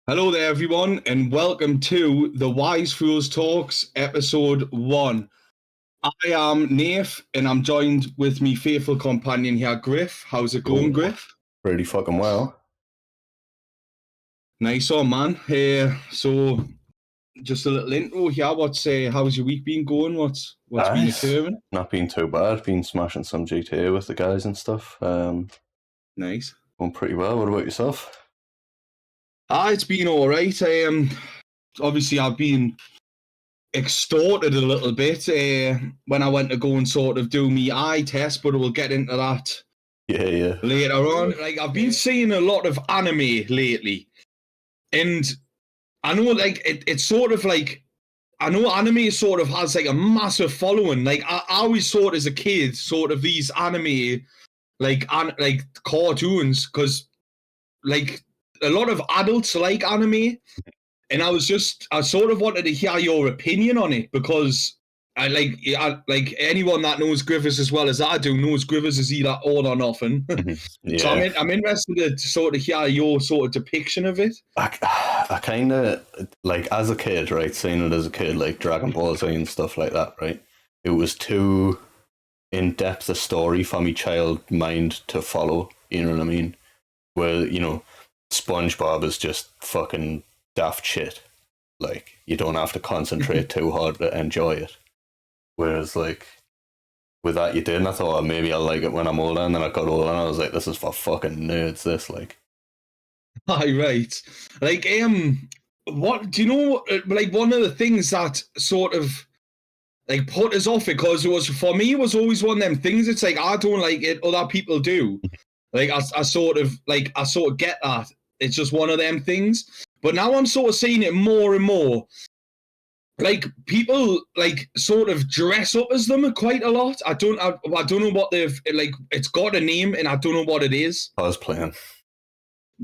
Hello there, everyone, and welcome to the Wise Fools Talks, episode 1. I am Nath, and I'm joined with me faithful companion here, Griff. How's it going, Griff? Pretty fucking well. Nice on, man. So, just a little intro here. How's your week been going? What's been occurring? Not been too bad. Been smashing some GTA with the guys and stuff. Nice. Going pretty well. What about yourself? It's been all right. Obviously, I've been extorted a little bit when I went to go and sort of do my eye test, but we'll get into that later on. Like, I've been seeing a lot of anime lately, and I know like it's sort of like, I know anime sort of has like a massive following. Like I always thought as a kid, sort of these anime like cartoons, because like a lot of adults like anime, and I sort of wanted to hear your opinion on it, because I like anyone that knows Griffiths as well as I do knows Griffiths is either all or nothing. Yeah. So I'm interested to sort of hear your sort of depiction of it. I kind of, like, as a kid, right, seeing it as a kid, like Dragon Ball Z and stuff like that, right, it was too in-depth a story for my child mind to follow, you know what I mean? Where, you know, SpongeBob is just fucking daft shit. Like, you don't have to concentrate too hard to enjoy it. Whereas, like, with that you did, and I thought, maybe I'll like it when I'm older, and then I got older, and I was like, this is for fucking nerds, this, like. Aye, right. Like, what, do you know, like, one of the things that sort of, like, put us off, because for me, it was always one of them things, it's like, I don't like it, other people do. Like, I sort of get that. It's just one of them things. But now I'm sort of seeing it more and more. Like, people, like, sort of dress up as them quite a lot. I don't know what they've, like, it's got a name, and I don't know what it is. Cosplaying.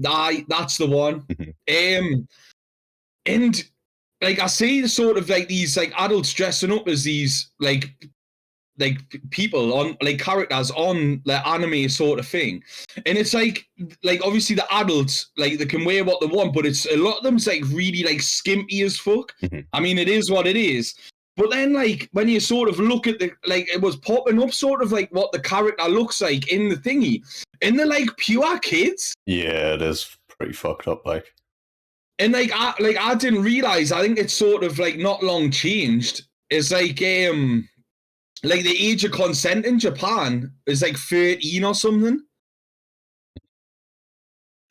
Aye, that's the one. And, like, I see sort of, like, these, like, adults dressing up as these, like people on, like, characters on the anime sort of thing, and it's like obviously the adults, like, they can wear what they want, but it's a lot of them's like really like skimpy as fuck. I mean, it is what it is, but then like when you sort of look at the, like, it was popping up sort of like what the character looks like in the thingy, and they're like pure kids. Yeah, it is pretty fucked up, like. And like I didn't realize, I think it's sort of like not long changed. It's like the age of consent in Japan is like 13 or something.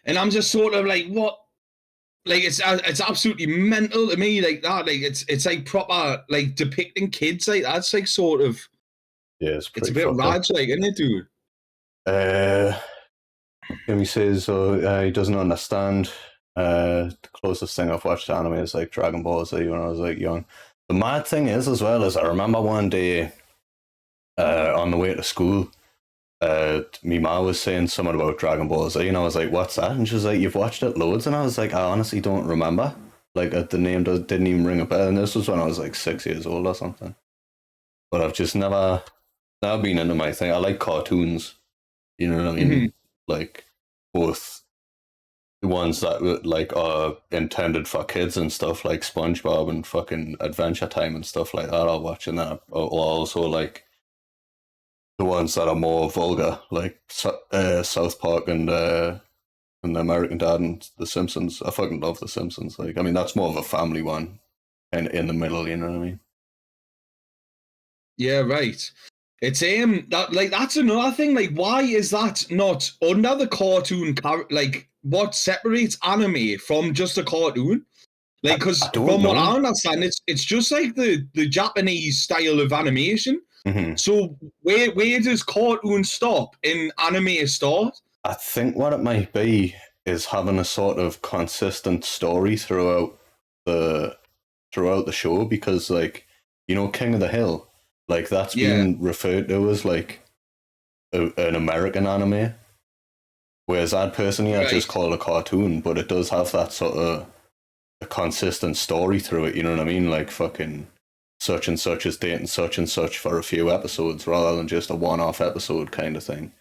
And I'm just sort of like, what? Like, it's absolutely mental to me, like that. Like, it's like proper, like, depicting kids like that's like sort of, yeah, it's a bit rad, like, isn't it, dude? He says he doesn't understand. The closest thing I've watched to anime is like Dragon Ball Z when I was like young. The mad thing is, as well, is I remember one day on the way to school, me ma was saying something about Dragon Ball Z, and I was like, what's that? And she was like, you've watched it loads? And I was like, I honestly don't remember. Like, the name didn't even ring a bell, and this was when I was like 6 years old or something. But I've just never been into my thing. I like cartoons, you know what I mean? Like, both the ones that like are intended for kids and stuff, like SpongeBob and fucking Adventure Time and stuff like that, I'll watch. And then I'll also like the ones that are more vulgar, like South Park and the American Dad and The Simpsons. I fucking love The Simpsons. Like, I mean, that's more of a family one, and in the middle, you know what I mean? Yeah, right. It's that, like, that's another thing. Like, why is that not under the cartoon? Like, what separates anime from just a cartoon? Like, because from what I understand, it's just like the Japanese style of animation. So where does cartoon stop and anime start? I think what it might be is having a sort of consistent story throughout the show, because, like, you know, King of the Hill, like, that's being referred to as like an American anime, whereas I'd personally just call it a cartoon, but it does have that sort of a consistent story through it, you know what I mean? Like, fucking such and such is dating such and such for a few episodes, rather than just a one-off episode kind of thing.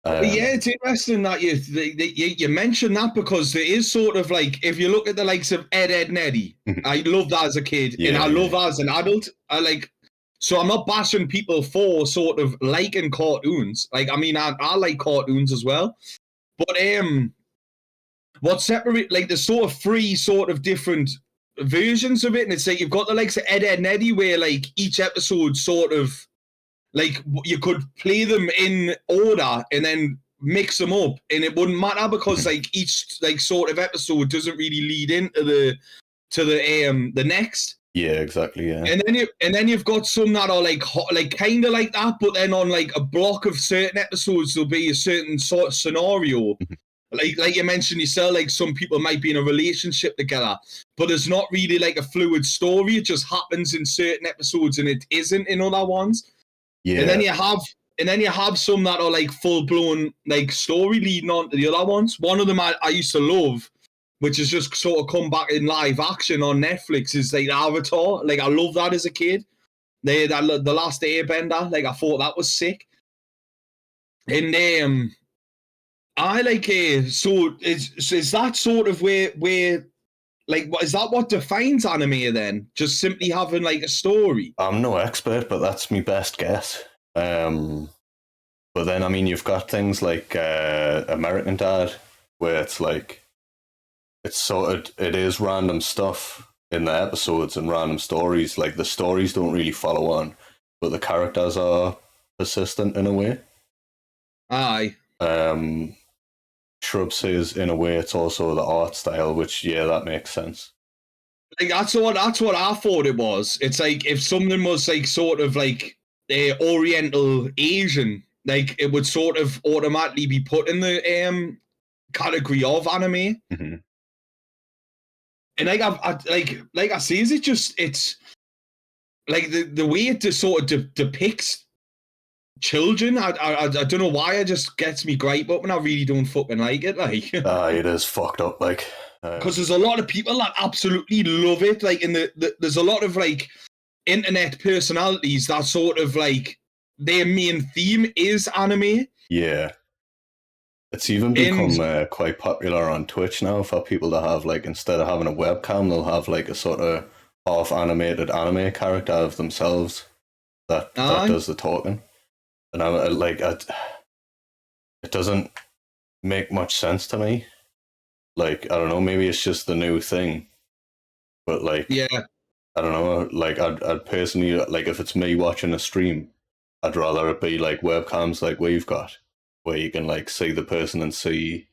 Yeah, it's interesting that you mentioned that, because there is sort of like, if you look at the likes of Ed, Edd and Eddy, I loved that as a kid, and I love that as an adult. So I'm not bashing people for sort of liking cartoons. Like, I mean, I like cartoons as well, but what separate, like, there's sort of three sort of different versions of it, and it's like you've got the likes of Ed, Edd and Eddy, where like each episode sort of, like, you could play them in order and then mix them up, and it wouldn't matter, because like each like sort of episode doesn't really lead into the next. Yeah, exactly. Yeah, And then you've got some that are like kind of like that, but then on like a block of certain episodes there'll be a certain sort of scenario. Like you mentioned yourself, like some people might be in a relationship together, but there's not really like a fluid story. It just happens in certain episodes and it isn't in other ones. yeah. And then you have some that are like full blown like story leading on to the other ones. One of them I used to love, which has just sort of come back in live action on Netflix, is like Avatar. Like, I love that as a kid. The Last Airbender. Like, I thought that was sick. And I like so is that sort of where like, what is that, what defines anime then? Just simply having like a story? I'm no expert, but that's my best guess. But then, I mean, you've got things like American Dad, where it's like, it is random stuff in the episodes and random stories. Like, the stories don't really follow on, but the characters are persistent in a way. Aye. Shrub says, in a way, it's also the art style, which, yeah, that makes sense. Like, that's what I thought it was. It's like if something was like sort of like Oriental Asian, like it would sort of automatically be put in the category of anime. Mm-hmm. And like I say, is it just, it's like the way it just sort of depicts children. I don't know why, it just gets me gripe up, and I really don't fucking like it. Like, it is fucked up. Like, because there's a lot of people that absolutely love it. Like, in there's a lot of like internet personalities that sort of like their main theme is anime. Yeah. It's even become quite popular on Twitch now for people to have, like, instead of having a webcam, they'll have like a sort of half animated anime character of themselves that does the talking. And it doesn't make much sense to me. Like, I don't know, maybe it's just the new thing. But like, yeah, I don't know, like I'd personally, like, if it's me watching a stream, I'd rather it be like webcams like we've got, where you can like see the person and see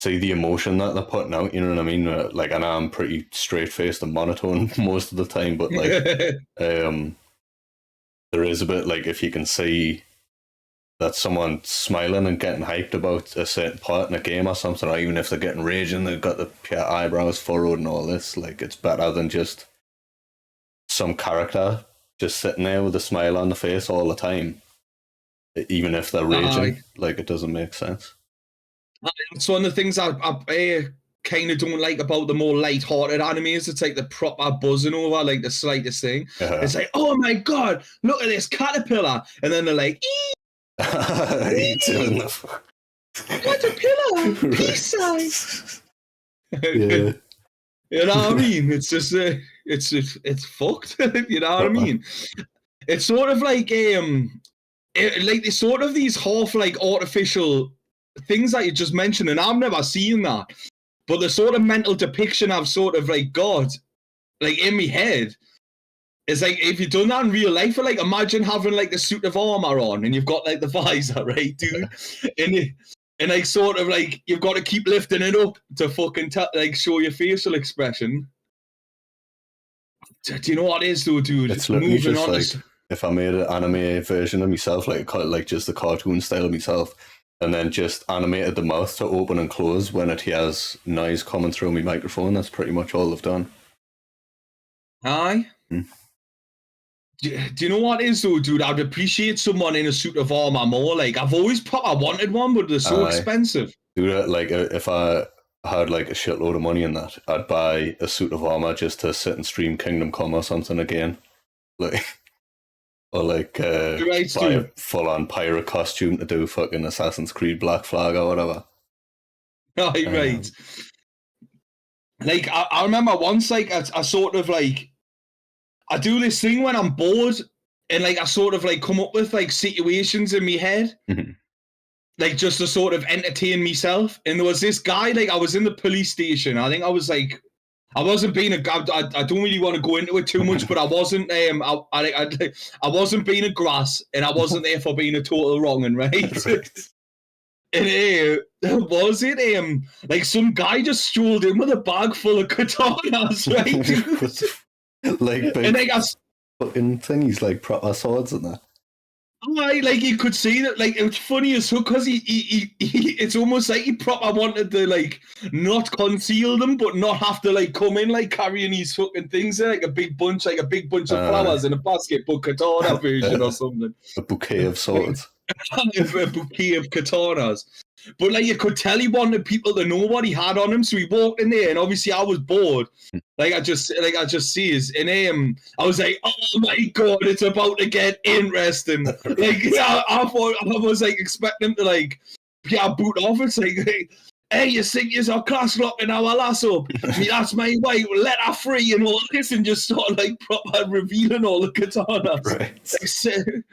the emotion that they're putting out, you know what I mean? Like, and I'm pretty straight-faced and monotone most of the time, but like, there is a bit, like, if you can see that someone's smiling and getting hyped about a certain part in a game or something, or even if they're getting raging, they've got the eyebrows furrowed and all this, like, it's better than just some character just sitting there with a smile on the face all the time, even if they're raging. Like, it doesn't make sense. It's one of the things I kind of don't like about the more light-hearted animes. It's like the proper buzzing over like the slightest thing. It's like, oh my god, look at this caterpillar, and then they're like, caterpillar, peace sign. Yeah. You know what I mean? It's just it's fucked. You know what I mean? It's sort of like like it's sort of these half like artificial things that you just mentioned, and I've never seen that. But the sort of mental depiction I've sort of like got, like, in my head, is like, if you've done that in real life, like, imagine having like the suit of armor on and you've got like the visor, right, dude? and like sort of like you've got to keep lifting it up to fucking like show your facial expression. Do you know what it is, though, dude? It's literally just like, if I made an anime version of myself, like just the cartoon style of myself, and then just animated the mouth to open and close when it hears noise coming through my microphone, that's pretty much all they've done. Aye. Do you know what it is, though, dude? I'd appreciate someone in a suit of armor more. Like, I've always wanted one, but they're so expensive. Dude, like, if I had like a shitload of money in that, I'd buy a suit of armor just to sit and stream Kingdom Come or something again. Like, Or like Right, buy a dude. full-on pirate costume to do fucking Assassin's Creed Black Flag or whatever. Aye, right. Like I remember once, like I sort of like I do this thing when I'm bored, and like I sort of like come up with like situations in my head, Mhm. like just to sort of entertain myself. And there was this guy, like I was in the police station. I think I was like, I wasn't being a. I don't really want to go into it too much, but I wasn't. I wasn't being a grass, and I wasn't there for being a total wrong and right. Right. And was it like some guy just strolled in with a bag full of katanas, right? Like And big like fucking thingies, like proper swords and that. like you could see that, like it was funny as fuck because he it's almost like he proper wanted to like not conceal them, but not have to like come in like carrying these fucking things like a big bunch of flowers in a basket, but katana version or something. A bouquet of swords. A bouquet of katanas. But like you could tell he wanted people to know what he had on him, so he walked in there, and obviously I was bored. Like I just see his, and I was like, oh my god, it's about to get interesting. Like I thought I was like expecting him to like get a boot off. It's like, hey, you think you're class locking our lass up? That's my wife. Let her free and all this, and just start like proper revealing all the katanas. Right. Like,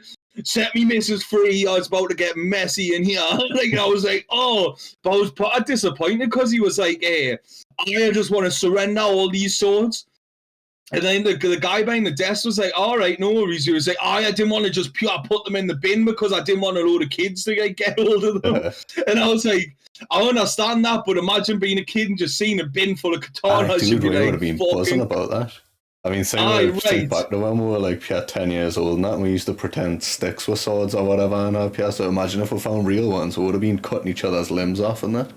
set me missus free. I was about to get messy in here. Like I was like, oh, but I was part disappointed because he was like, hey, I just want to surrender all these swords. And then the guy behind the desk was like, all right, no worries. He was like, I didn't want to just put them in the bin because I didn't want a load of kids to get hold of them. And I was like, I understand that, but imagine being a kid and just seeing a bin full of katanas. Dude, we like, would have been buzzing about that. I mean, think back to when we were like 10 years old and that, and we used to pretend sticks were swords or whatever in our PS. So imagine if we found real ones, we would have been cutting each other's limbs off and that.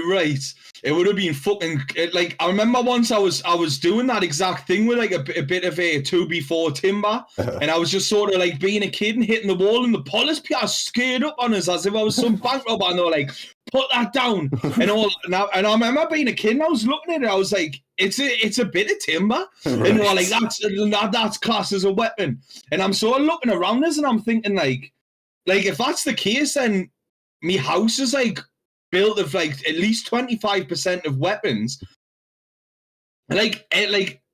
Right, it would have been fucking like I remember once I was doing that exact thing with like a bit of a 2B4 timber, and I was just sort of like being a kid and hitting the wall, and the police PR scared up on us as if I was some bank robber, and they were like, "Put that down," and all. And I remember being a kid, and I was looking at it, I was like, "It's a bit of timber," right. And they were like, "That's classed as a weapon," and I'm sort of looking around us, and I'm thinking like if that's the case, then me house is like built of like at least 25% of weapons. Like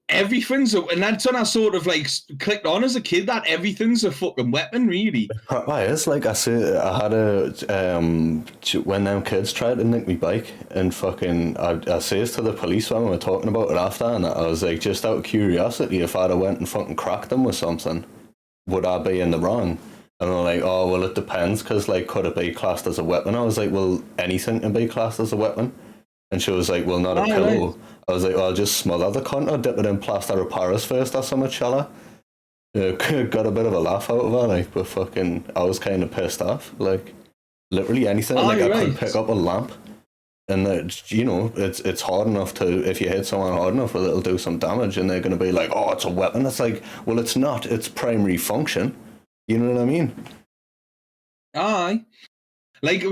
everything's and that's when I sort of like clicked on as a kid that everything's a fucking weapon, really. It's like I had when them kids tried to nick me bike, and fucking I says to the police when we were talking about it after, and I was like, just out of curiosity, if I'd have went and fucking cracked them with something, would I be in the wrong? And they're like, oh, well, it depends, because, like, could it be classed as a weapon? I was like, well, anything can be classed as a weapon. And she was like, well, not a pillow. Right. I was like, well, I'll just smother the cunt or dip it in plaster of Paris first or something, shall I? Got a bit of a laugh out of her, like, but fucking, I was kind of pissed off. Like, literally anything. I could pick up a lamp. And, it's hard enough to, if you hit someone hard enough, well, it'll do some damage, and they're going to be like, oh, it's a weapon. It's like, well, it's not. It's primary function. You know what I mean? Aye. Like,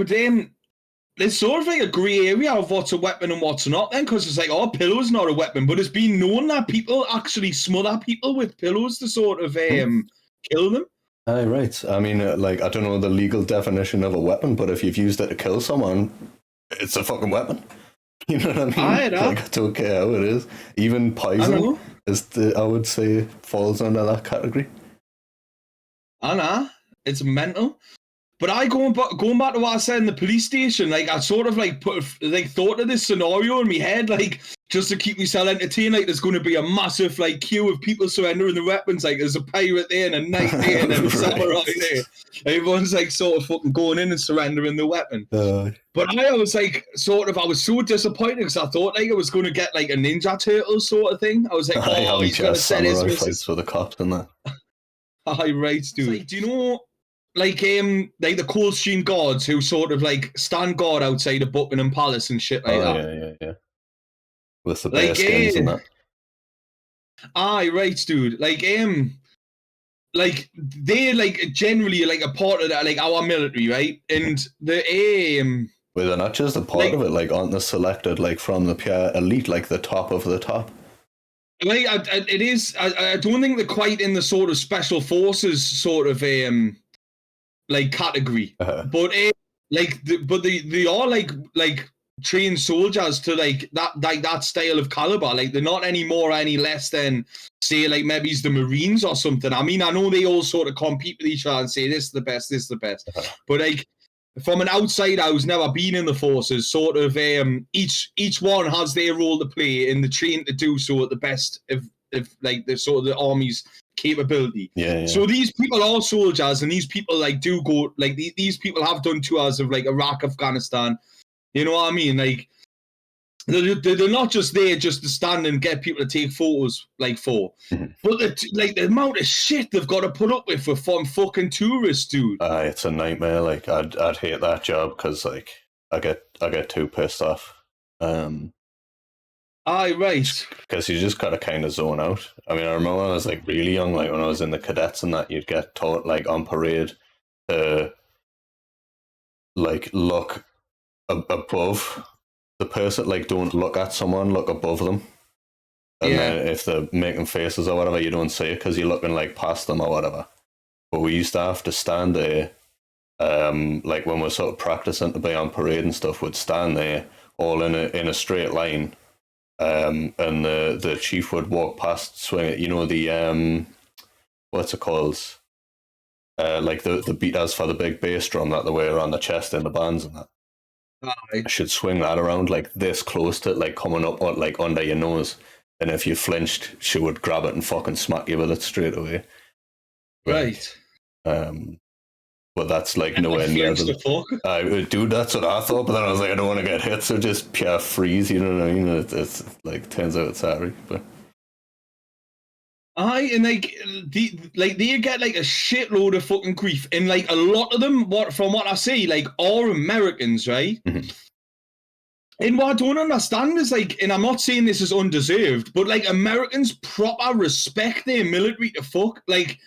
there's sort of like a grey area of what's a weapon and what's not then, because it's like, oh, pillow's not a weapon, but it's been known that people actually smother people with pillows to sort of kill them. Aye, right. I mean, I don't know the legal definition of a weapon, but if you've used it to kill someone, it's a fucking weapon. You know what I mean? Aye, I don't care how it is. Even poison I would say falls under that category. I know, it's mental. But going back to what I said in the police station, like I sort of like thought of this scenario in my head, like just to keep myself entertained. Like there's going to be a massive like queue of people surrendering the weapons. Like there's a pirate there and a knight there and a samurai there. Everyone's like sort of fucking going in and surrendering the weapon. But I was like I was so disappointed because I thought like it was going to get like a Ninja Turtle sort of thing. I was like, oh, he's going to set his fights for the cops and that. Hi, right, dude. Like, do you know, like the Coldstream Guards who sort of like stand guard outside of Buckingham Palace and shit like that? Yeah. With the bear skins and that. Aye, right, dude. Like they're like generally like a part of that, like our military, right? And the well, they're not just a part of it. Like, aren't they selected like from the pure elite, like the top of the top? Like, it is. I don't think they're quite in the sort of special forces sort of like category, but they are like trained soldiers to like that style of caliber. Like they're not any more or any less than say like maybe it's the Marines or something. I mean, I know they all sort of compete with each other and say this is the best, this is the best, but like from an outsider who's never been in the forces, sort of each one has their role to play and they're trained to do so at the best of like the sort of the army's capability. Yeah. So these people are soldiers, and these people like do go like these people have done tours of like Iraq, Afghanistan. You know what I mean? Like they're not just there just to stand and get people to take photos like for, but the amount of shit they've got to put up with for fucking tourists, dude. It's a nightmare. Like I'd hate that job because like I get too pissed off. Aye, right. Because you just gotta kind of zone out. I mean, I remember when I was like really young, like when I was in the cadets and that, you'd get taught like on parade to like look above the person, like don't look at someone, look above them. And then if they're making faces or whatever, you don't see it because you're looking like past them or whatever. But we used to have to stand there, like when we're sort of practicing to be on parade and stuff, we'd stand there all in a straight line. And the chief would walk past, swing it. You know the what's it called? Like the beaters for the big bass drum that they wear on the chest in the bands and that. I should swing that around like this close to it, like coming up on like under your nose. And if you flinched, she would grab it and fucking smack you with it straight away. Right. But that's like nowhere near the dude, that's what I thought, but then I was like, I don't want to get hit, so just pure freeze, you know what I mean? It's like turns out it's Harry, but aye, and like they get like a shitload of fucking grief, and like a lot of them, from what I see, like are Americans, right? And what I don't understand is like, and I'm not saying this is undeserved, but like Americans proper respect their military to fuck, like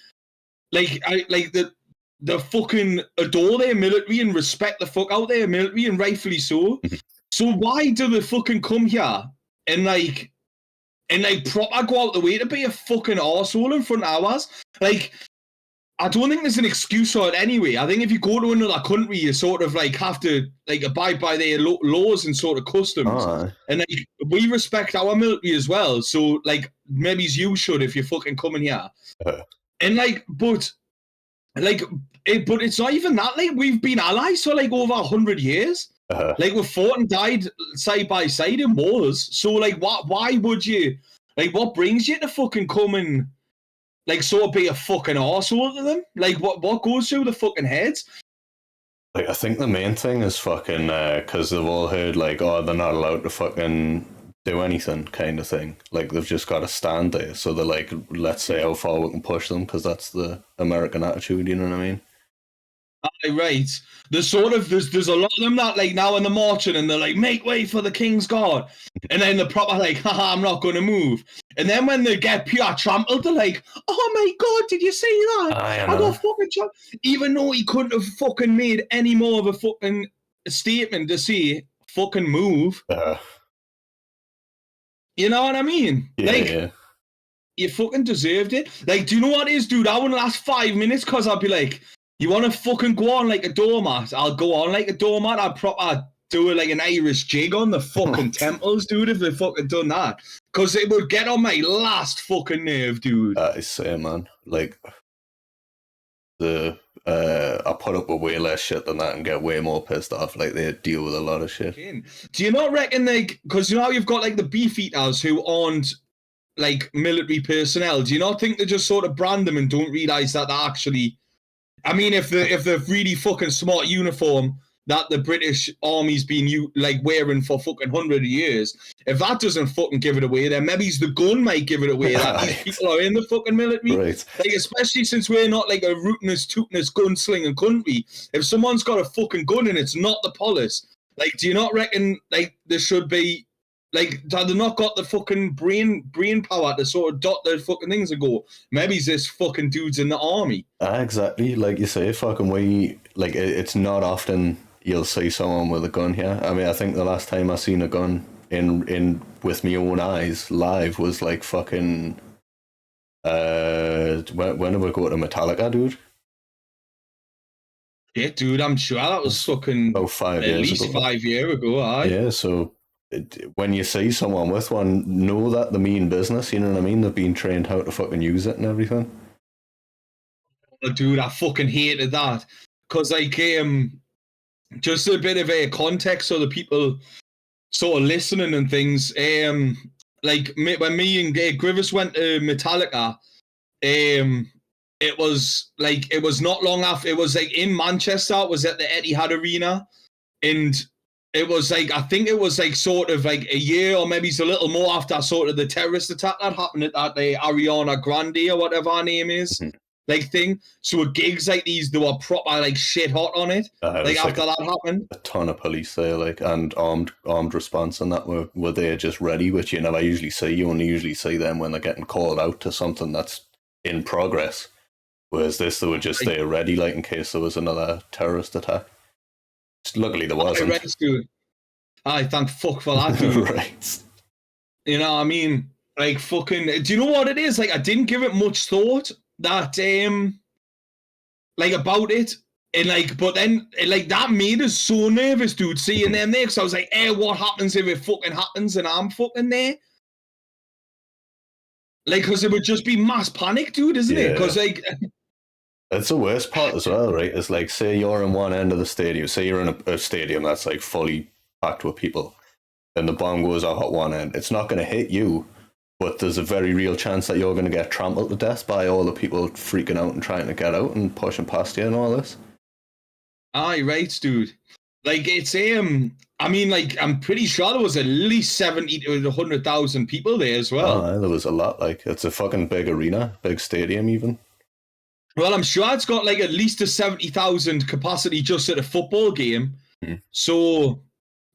the fucking adore their military and respect the fuck out their military, and rightfully so. So why do they fucking come here and like proper go out the way to be a fucking arsehole in front of ours? Like, I don't think there's an excuse for it anyway. I think if you go to another country, you sort of like have to like abide by their laws and sort of customs. And like we respect our military as well. So like maybe you should if you're fucking coming here. And like, but it's not even that. Like we've been allies for like over 100 years. Like we've fought and died side by side in wars. So like, why would you? Like, what brings you to fucking come and like sort of be a fucking arsehole to them? Like, what goes through the fucking heads? Like, I think the main thing is fucking because they've all heard like, oh, they're not allowed to fucking do anything kind of thing. Like they've just got to stand there. So they're like, let's say how far we can push them, because that's the American attitude, you know what I mean? Right. There's a lot of them that like now in the marching and they're like, make way for the King's Guard. And then they're proper like, haha, I'm not going to move. And then when they get pure trampled, they're like, oh my God, did you see that? I got fucking trampled. Even though he couldn't have fucking made any more of a fucking statement to say, fucking move. You know what I mean? Yeah. You fucking deserved it. Like, do you know what it is, dude? I wouldn't last 5 minutes because I'd be like, you want to fucking go on like a doormat? I'll go on like a doormat. I'd proper do like an Irish jig on the fucking temples, dude, if they fucking done that. Because it would get on my last fucking nerve, dude. I say, man. Like, I put up with way less shit than that and get way more pissed off. Like, they deal with a lot of shit. Do you not reckon, like, because you know how you've got like the beef eaters who aren't like military personnel? Do you not think they just sort of brand them and don't realise that they're actually... I mean, if the really fucking smart uniform that the British Army's been like wearing for fucking 100 years, if that doesn't fucking give it away, then maybe the gun might give it away that these people are in the fucking military. Right. Like, especially since we're not like a rootinest, tootinest gunslinging country. If someone's got a fucking gun and it's not the police, like, do you not reckon like there should be like, have they not got the fucking brain power to sort of dot the fucking things and go, maybe this fucking dude's in the army? Exactly. Like you say, fucking it's not often you'll see someone with a gun here. I mean, I think the last time I seen a gun in with my own eyes live was like fucking. When did we go to Metallica, dude? Yeah, dude, I'm sure that was fucking about 5 at years least ago. 5 years ago, aye. Yeah, so when you see someone with one, know that they mean business, you know what I mean? They've been trained how to fucking use it and everything. Oh, dude, I fucking hated that. Because, like, just a bit of a context so the people sort of listening and things. Like, when me and Griffiths went to Metallica, it was not long after, it was like in Manchester, it was at the Etihad Arena, and it was like, I think it was like sort of like a year or maybe it's a little more after sort of the terrorist attack that happened at the Ariana Grande or whatever her name is, like thing. So at gigs like these, they were proper like shit hot on it. Like after that happened, a ton of police there, like, and armed response, and that were there just ready, which you never usually see. You only usually see them when they're getting called out to something that's in progress. Whereas this, they were just there ready, like in case there was another terrorist attack. Luckily, there wasn't. Right, dude. I thank fuck for that, dude. Right. You know what I mean? Like fucking. Do you know what it is? Like I didn't give it much thought that like about it. And like, but then like that made us so nervous, dude, seeing them there. Because I was like, hey, what happens if it fucking happens and I'm fucking there? Like, because it would just be mass panic, dude, isn't it? Because like, it's the worst part as well, right? It's like, say you're in one end of the stadium, say you're in a stadium that's like fully packed with people, and the bomb goes off at one end. It's not going to hit you, but there's a very real chance that you're going to get trampled to death by all the people freaking out and trying to get out and pushing past you and all this. Aye, right, dude. Like it's I mean, like I'm pretty sure there was at least 70 to 100,000 people there as well. Oh, there was a lot. Like it's a fucking big arena, big stadium, even. Well, I'm sure it's got like at least a 70,000 capacity just at a football game. So,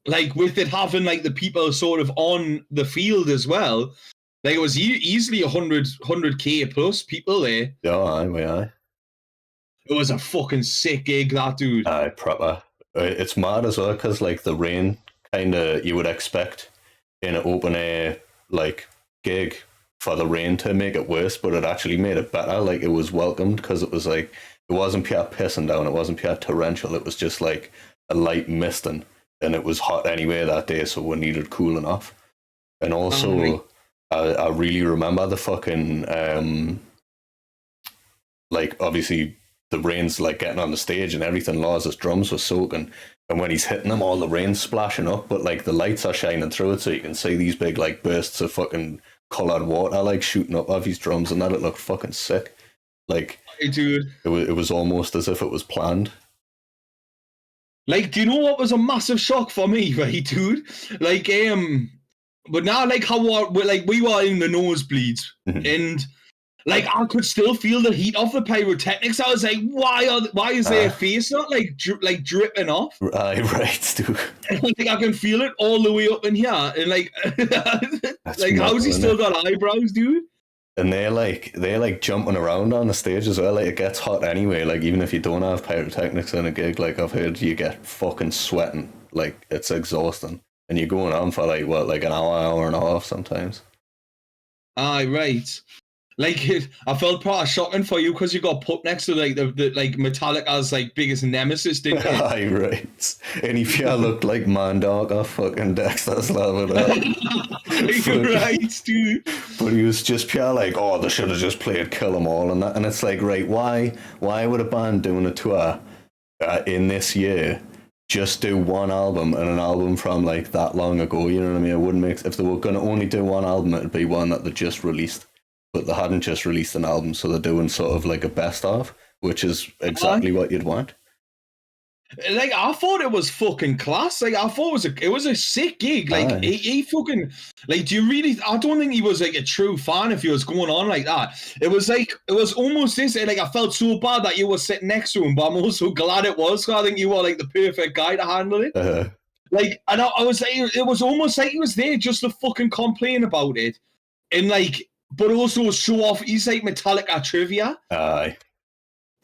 like with it having like the people sort of on the field as well, like it was easily 100k plus people there. Yeah, aye. It was a fucking sick gig, that dude. Aye, proper. It's mad as well because like the rain, kind of you would expect in an open air like gig for the rain to make it worse, but it actually made it better. Like it was welcomed because it was like it wasn't pure pissing down, it wasn't pure torrential. It was just like a light misting, and it was hot anyway that day, so we needed cooling off. And also, I really remember the fucking like obviously the rain's like getting on the stage and everything. Laws's drums were soaking, and when he's hitting them, all the rain's splashing up, but like the lights are shining through it, so you can see these big like bursts of fucking coloured water like shooting up off his drums, and that it looked fucking sick. Like, hey, dude, it was almost as if it was planned. Like, do you know what was a massive shock for me, right, dude? Like, but now like how we were in the nosebleeds, and like I could still feel the heat of the pyrotechnics. I was like, why is their face not like dripping off? Right, dude. Like I can feel it all the way up in here, and like, like how's he still got eyebrows, dude? And they're like jumping around on the stage as well. Like it gets hot anyway. Like even if you don't have pyrotechnics in a gig, like I've heard, you get fucking sweating. Like it's exhausting, and you're going on for like what, like an hour and a half sometimes. Aye, right. Like I felt part of shocking for you because you got put next to like the like Metallica's like biggest nemesis, didn't you? Aye, right. And if you looked like Mandark or fucking Dexter's Level up. Right, dude. But he was just pure like, oh, they should have just played Kill 'Em All and that. And it's like, right, why would a band doing a tour in this year just do one album, and an album from like that long ago? You know what I mean? It wouldn't make, if they were going to only do one album, it'd be one that they just released. But they hadn't just released an album, so they're doing sort of like a best of, which is exactly what you'd want. Like I thought it was fucking class. Like I thought it was a sick gig. Like he fucking like. Do you really? I don't think he was like a true fan if he was going on like that. It was almost this. Like I felt so bad that you were sitting next to him, but I'm also glad it was. So I think you were like the perfect guy to handle it. Like, and I was like, it was almost like he was there just to fucking complain about it, and like, but also show off. He's like Metallica trivia. Aye.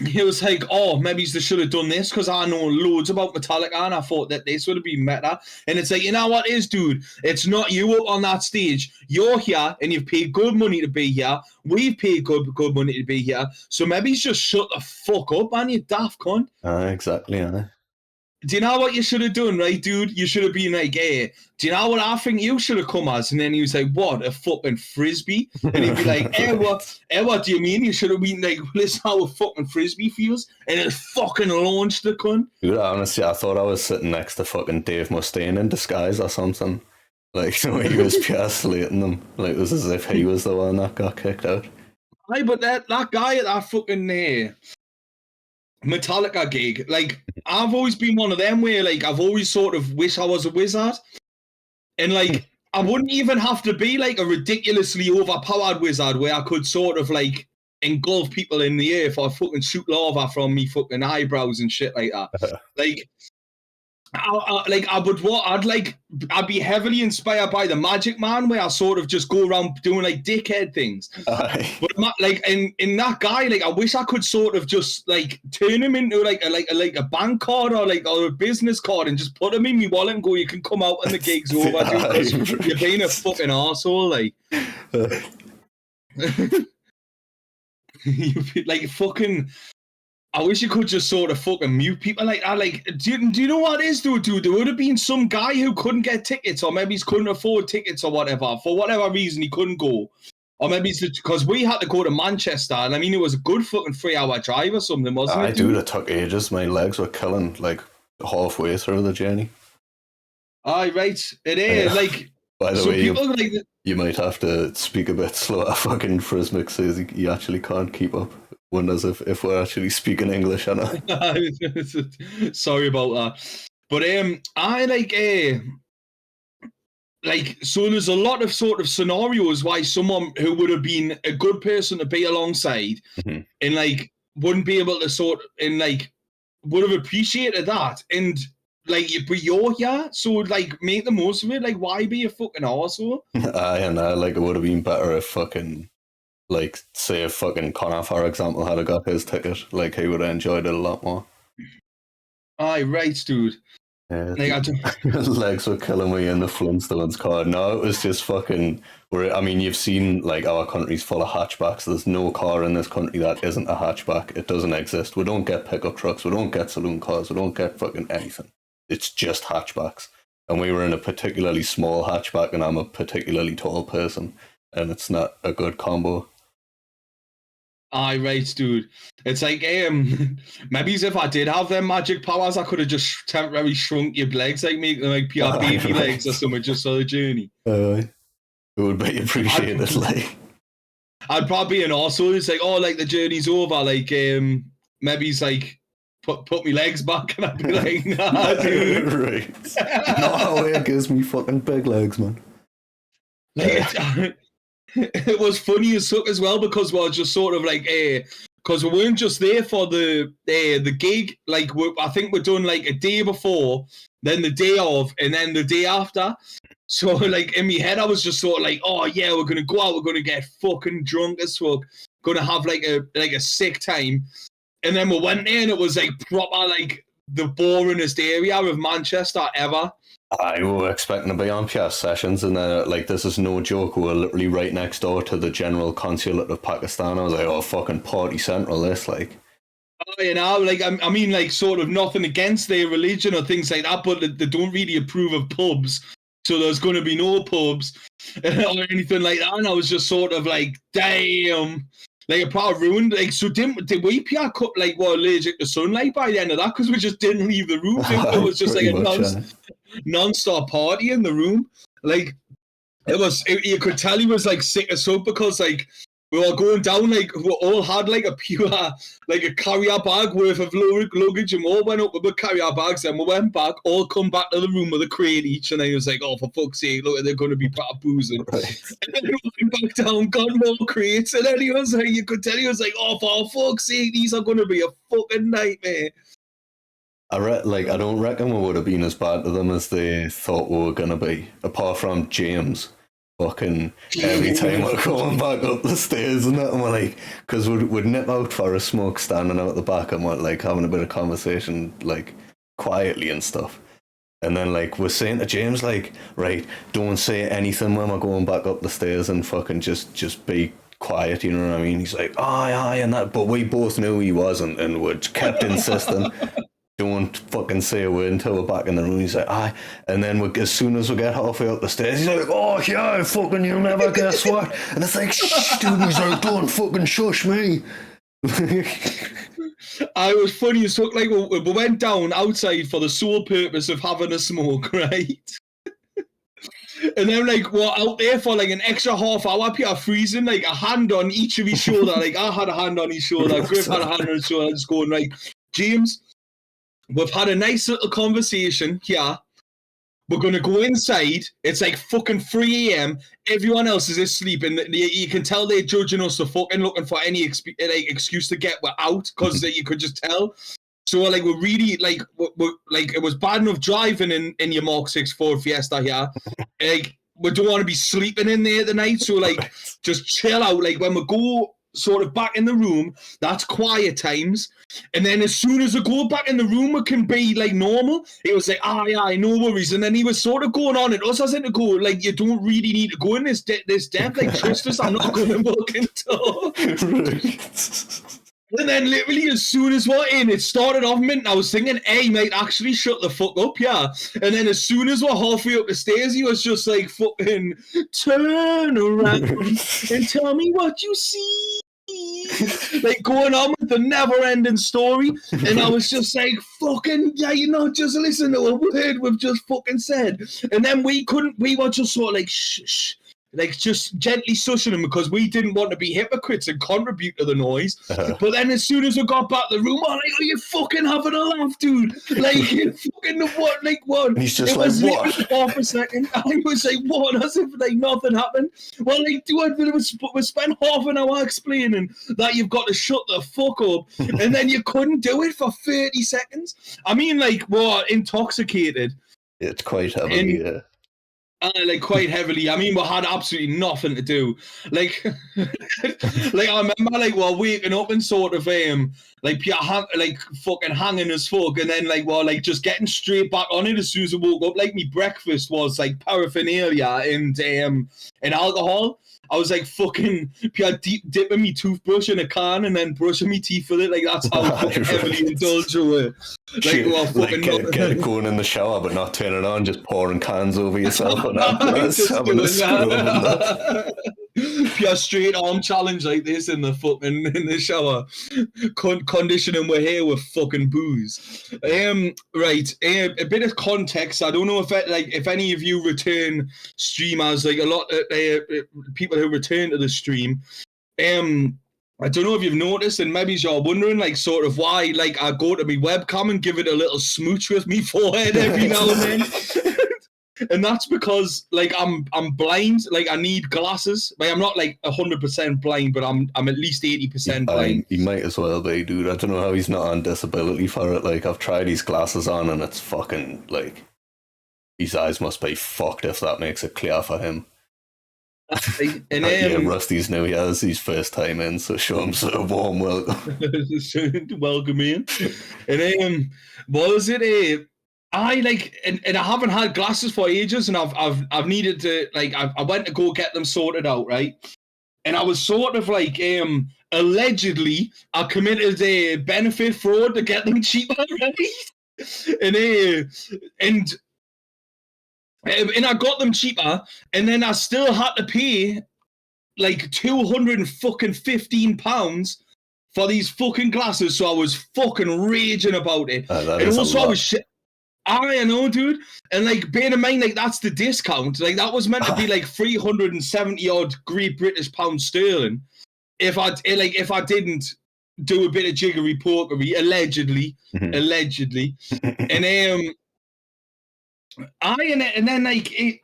he was like, oh, maybe they should have done this because I know loads about Metallica and I thought that this would have been better. And it's like, you know what it is, dude? It's not you up on that stage. You're here and you've paid good money to be here. We've paid good money to be here. So maybe just shut the fuck up, man, you daft cunt. Exactly, Do you know what you should have done, right, dude? You should have been like, hey, do you know what I think you should have come as? And then he was like, what, a fucking frisbee? And he'd be like, what do you mean? You should have been like, well, this is how a fucking frisbee feels. And it fucking launched the cunt. Dude, honestly, I thought I was sitting next to fucking Dave Mustaine in disguise or something. Like, the way he was pure slating them. Like, it was as if he was the one that got kicked out. Aye, but that guy at that fucking Metallica gig, like, I've always been one of them where, like, I've always sort of wish I was a wizard. And, like, I wouldn't even have to be, like, a ridiculously overpowered wizard where I could sort of, like, engulf people in the air if I fucking shoot lava from me fucking eyebrows and shit like that. Like, I'd be heavily inspired by the Magic Man, where I sort of just go around doing like dickhead things. But like in that guy, like I wish I could sort of just like turn him into like a bank card or a business card and just put him in my wallet and go, you can come out and the gig's over, dude, because you're being a fucking arsehole, like. Like fucking. I wish you could just sort of fucking mute people like that. Like, do you know what it is, dude? There would have been some guy who couldn't get tickets, or maybe he couldn't afford tickets or whatever. For whatever reason, he couldn't go. Or maybe it's because we had to go to Manchester, and I mean, it was a good fucking 3-hour drive or something, wasn't it? Dude, it took ages. My legs were killing, like, halfway through the journey. Aye, right. It is. Like, by the way, you might have to speak a bit slower. Fucking Frismic says he actually can't keep up. Wonders if we're actually speaking English or not. Sorry about that. But I so there's a lot of sort of scenarios why someone who would have been a good person to be alongside and like wouldn't be able to sort and like would have appreciated that, and like but you're here, so like make the most of it. Like, why be a fucking arsehole? Like it would have been better if fucking, like, say if fucking Connor, for example, had got his ticket, like he would have enjoyed it a lot more. Aye, right, dude. Yeah, legs were killing me in the Flintstones car. No, it was just fucking. I mean, you've seen like our country's full of hatchbacks. There's no car in this country that isn't a hatchback. It doesn't exist. We don't get pickup trucks. We don't get saloon cars. We don't get fucking anything. It's just hatchbacks. And we were in a particularly small hatchback, and I'm a particularly tall person, and it's not a good combo. Aye, right, dude. It's like, maybe if I did have them magic powers, I could have just temporarily shrunk your legs, like make them like pure baby legs or something, just for the journey. It would be appreciated, like. I'd probably be an arsehole. It's like, oh, like the journey's over. Like, maybe he's like, put me legs back, and I'd be like, nah, dude. Right. No, it gives me fucking big legs, man. Like, it was funny as fuck as well, because we were just sort of like, because we weren't just there for the gig. Like, I think we're done like a day before, then the day of, and then the day after. So like in my head, I was just sort of like, oh yeah, we're gonna go out, we're gonna get fucking drunk as fuck, gonna have like a sick time. And then we went there, and it was like proper like the boringest area of Manchester ever. We were expecting to be on pure sessions, and like, this is no joke, we were literally right next door to the General Consulate of Pakistan. I was like, oh, fucking party central, this, like. Oh, you know, like, I mean, like, sort of nothing against their religion or things like that, but they don't really approve of pubs, so there's going to be no pubs or anything like that, and I was just sort of like, damn. Like, it probably ruined, like, so did we PR cut, like, were allergic to sunlight by the end of that? Because we just didn't leave the room. It was just like a non-stop party in the room. Like, you could tell he was, like, sick as fuck, because, like, we were going down, like, we all had, like, a pure, like, a carrier bag worth of luggage, and we all went up with the carrier bags, and we went back, all come back to the room with a crate each, and then he was like, oh, for fuck's sake, look, they're going to be proper boozing. Right. And then we went back down, got more crates, and then he was like, you could tell he was like, oh, for fuck's sake, these are going to be a fucking nightmare. I don't reckon we would have been as bad to them as they thought we were going to be, apart from James. fucking every time we're going back up the stairs and that, and we're like, because we'd nip out for a smoke standing out the back and we're like having a bit of conversation like quietly and stuff. And then like we're saying to James like, right, don't say anything when we're going back up the stairs and fucking just be quiet, you know what I mean? He's like, aye, and that, but we both knew he wasn't, and we kept insisting, don't fucking say a word until we're back in the room. He's like, aye, and then as soon as we get halfway up the stairs, he's like, oh yeah, fucking you'll never guess what, and it's like, shh, dude, he's like, don't fucking shush me. I was funny as fuck, like we went down outside for the sole purpose of having a smoke, right? And then, like, we're out there for, like, an extra half hour, Pierre freezing, like, a hand on each of his shoulder. Like, I had a hand on his shoulder, Griff had a hand on his shoulder, just going, like, James, we've had a nice little conversation here. We're going to go inside. It's, like, fucking 3 a.m. Everyone else is asleep, and you can tell they're judging us for fucking looking for any excuse to get out, because you could just tell. So, like, we're really, like, we're like, it was bad enough driving in your Mark 6 Ford Fiesta here. Like, we don't want to be sleeping in there tonight. So, like, just chill out. Like, when we go sort of back in the room, that's quiet times. And then as soon as we go back in the room, we can be, like, normal. He was like, aye, no worries. And then he was sort of going on at us as in to go, like, you don't really need to go in this depth. Like, trust us, I'm not going to fucking talk. And then literally as soon as we're in, it started off mint. I was thinking, hey, mate, actually shut the fuck up, yeah. And then as soon as we're halfway up the stairs, he was just like, fucking turn around and tell me what you see. Like going on with the never-ending story. And I was just like, fucking, yeah, you know, just listen to a word we've just fucking said. And then we were just sort of like, shh. Like, just gently shushing him because we didn't want to be hypocrites and contribute to the noise. But then as soon as we got back to the room, I'm like, are you fucking having a laugh, dude? Like, you fucking what? Like, what? And he's just like, what? Half a second. I was like, what? As if, like, nothing happened. Well, like, dude, we spent half an hour explaining that you've got to shut the fuck up. And then you couldn't do it for 30 seconds. I mean, like, we're intoxicated. It's quite heavily, yeah. Like quite heavily. I mean, we had absolutely nothing to do. Like, like I remember, like we're waking up and sort of like like fucking hanging as fuck, and then like we're like just getting straight back on it as soon as I woke up. Like me breakfast was like paraphernalia and alcohol. I was like fucking dipping me toothbrush in a can and then brushing me teeth with it. Like that's how fucking heavily indulged we were. Like, well, fucking like get going in the shower but not turn it on, just pouring cans over yourself and having a scrub and that. Pure straight arm challenge like this in the shower. Conditioning we're here with fucking booze. Right. A bit of context. I don't know if any of you return streamers, like a lot of people who return to the stream. I don't know if you've noticed, and maybe you're wondering, like, sort of why, like, I go to my webcam and give it a little smooch with me forehead every now and then. And that's because, like, I'm blind. Like, I need glasses. Like, I'm not, like, 100% blind, but I'm at least 80% blind. He might as well be, dude. I don't know how he's not on disability for it. Like, I've tried his glasses on, and it's fucking, like, his eyes must be fucked if that makes it clear for him. And yeah, Rusty's new. He has his first time in, so show him a warm welcome. Welcome in. And what was it? I like, and I haven't had glasses for ages, and I've needed to, like, I went to go get them sorted out, right? And I was sort of like, allegedly, I committed a benefit fraud to get them cheaper, right? And I got them cheaper, and then I still had to pay like £215 for these fucking glasses. So I was fucking raging about it. And also I was I know, dude. And like, bear in mind, like that's the discount. Like that was meant to be like 370 odd Great British pound sterling. If I didn't do a bit of jiggery pokery, allegedly, and then like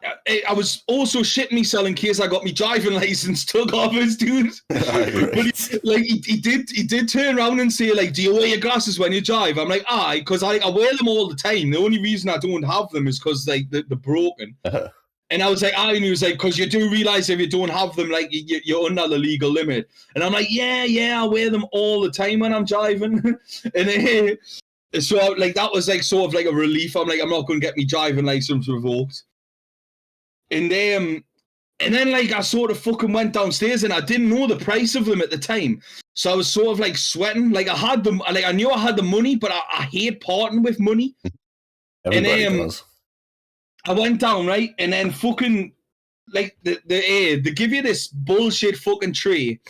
I was also shitting myself in case I got my driving license took off us, dude. But he did turn around and say, like, do you wear your glasses when you drive? I'm like, aye, because I wear them all the time. The only reason I don't have them is because like they're broken. And I was like, and he was like, because you do realize if you don't have them, like you're under the legal limit. And I'm like, yeah, I wear them all the time when I'm driving. And so like that was like sort of like a relief. I'm like, I'm not going to get me driving license revoked. And then like I sort of fucking went downstairs and I didn't know the price of them at the time. So I was sort of like sweating. Like I had them, like I knew I had the money, but I hate parting with money. Everybody does. I went down, right? And then fucking like they give you this bullshit fucking tray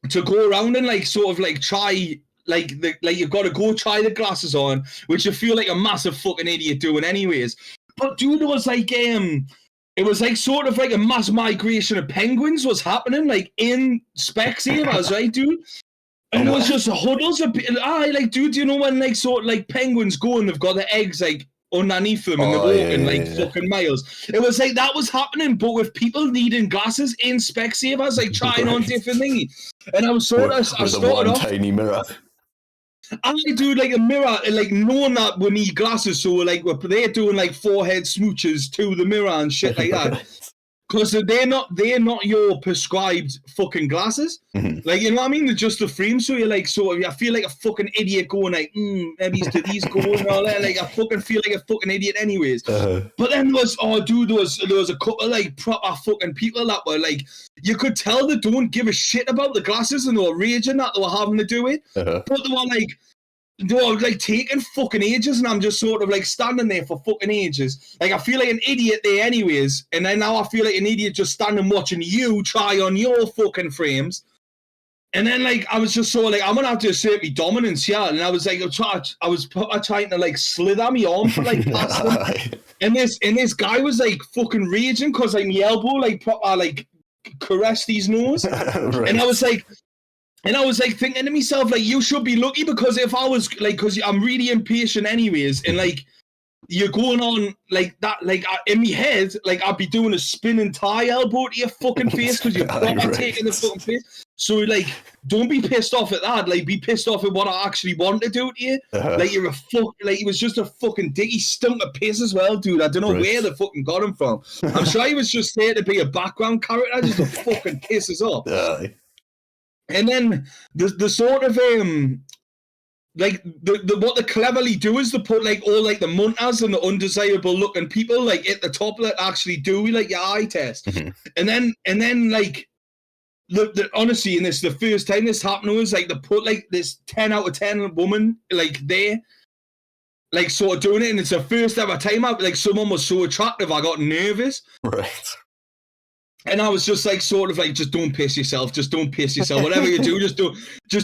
to go around and like sort of like try like you've got to go try the glasses on, which you feel like a massive fucking idiot doing anyways. But dude, it was like sort of like a mass migration of penguins was happening like in Specsavers, right, dude? And it was just huddles of like, dude, you know when like sort of like penguins go and they've got the eggs like underneath them and they're walking fucking miles. It was like that was happening, but with people needing glasses in Specsavers, like trying on different things. And I was sort of, I started off tiny mirror. I do like a mirror, like knowing that we need glasses, so like they're doing like forehead smooches to the mirror and shit like that. Because they're not your prescribed fucking glasses. Mm-hmm. Like, you know what I mean? They're just the frame. So you're like, sort of, I feel like a fucking idiot going like, maybe do these go and all that. Like, I fucking feel like a fucking idiot anyways. But then there was a couple like proper fucking people that were like, you could tell they don't give a shit about the glasses and they were raging that they were having to do it. But they were like taking fucking ages, and I'm just sort of like standing there for fucking ages. Like I feel like an idiot there anyways, and then now I feel like an idiot just standing watching you try on your fucking frames. And then like I was just so like, I'm gonna have to assert my dominance, yeah. And I was like, I was trying to like slither my arm for like past them. And this guy was like fucking raging because like my elbow like proper like caressed his nose. Right. And I was like thinking to myself, like, you should be lucky because if I was like, because I'm really impatient anyways, and like you're going on like that, like in my head, like I'd be doing a spinning tie elbow to your fucking face because you're proper taking the fucking face. So like, don't be pissed off at that. Like, be pissed off at what I actually want to do to you. Like you're a fuck. Like he was just a fucking dick. He stunk of piss as well, dude. I don't know where the fucking got him from. I'm sure he was just there to be a background character, just to fucking piss us off. And then the sort of like the what they cleverly do is they put like all like the muntas and the undesirable looking people like at the top that actually do like your eye test. And then like the honestly, and this the first time this happened was like they put like this 10 out of 10 woman like there, like sort of doing it, and it's the first ever time like someone was so attractive I got nervous. Right. And I was just like, sort of like, just don't piss yourself. Just don't piss yourself. Whatever you do, just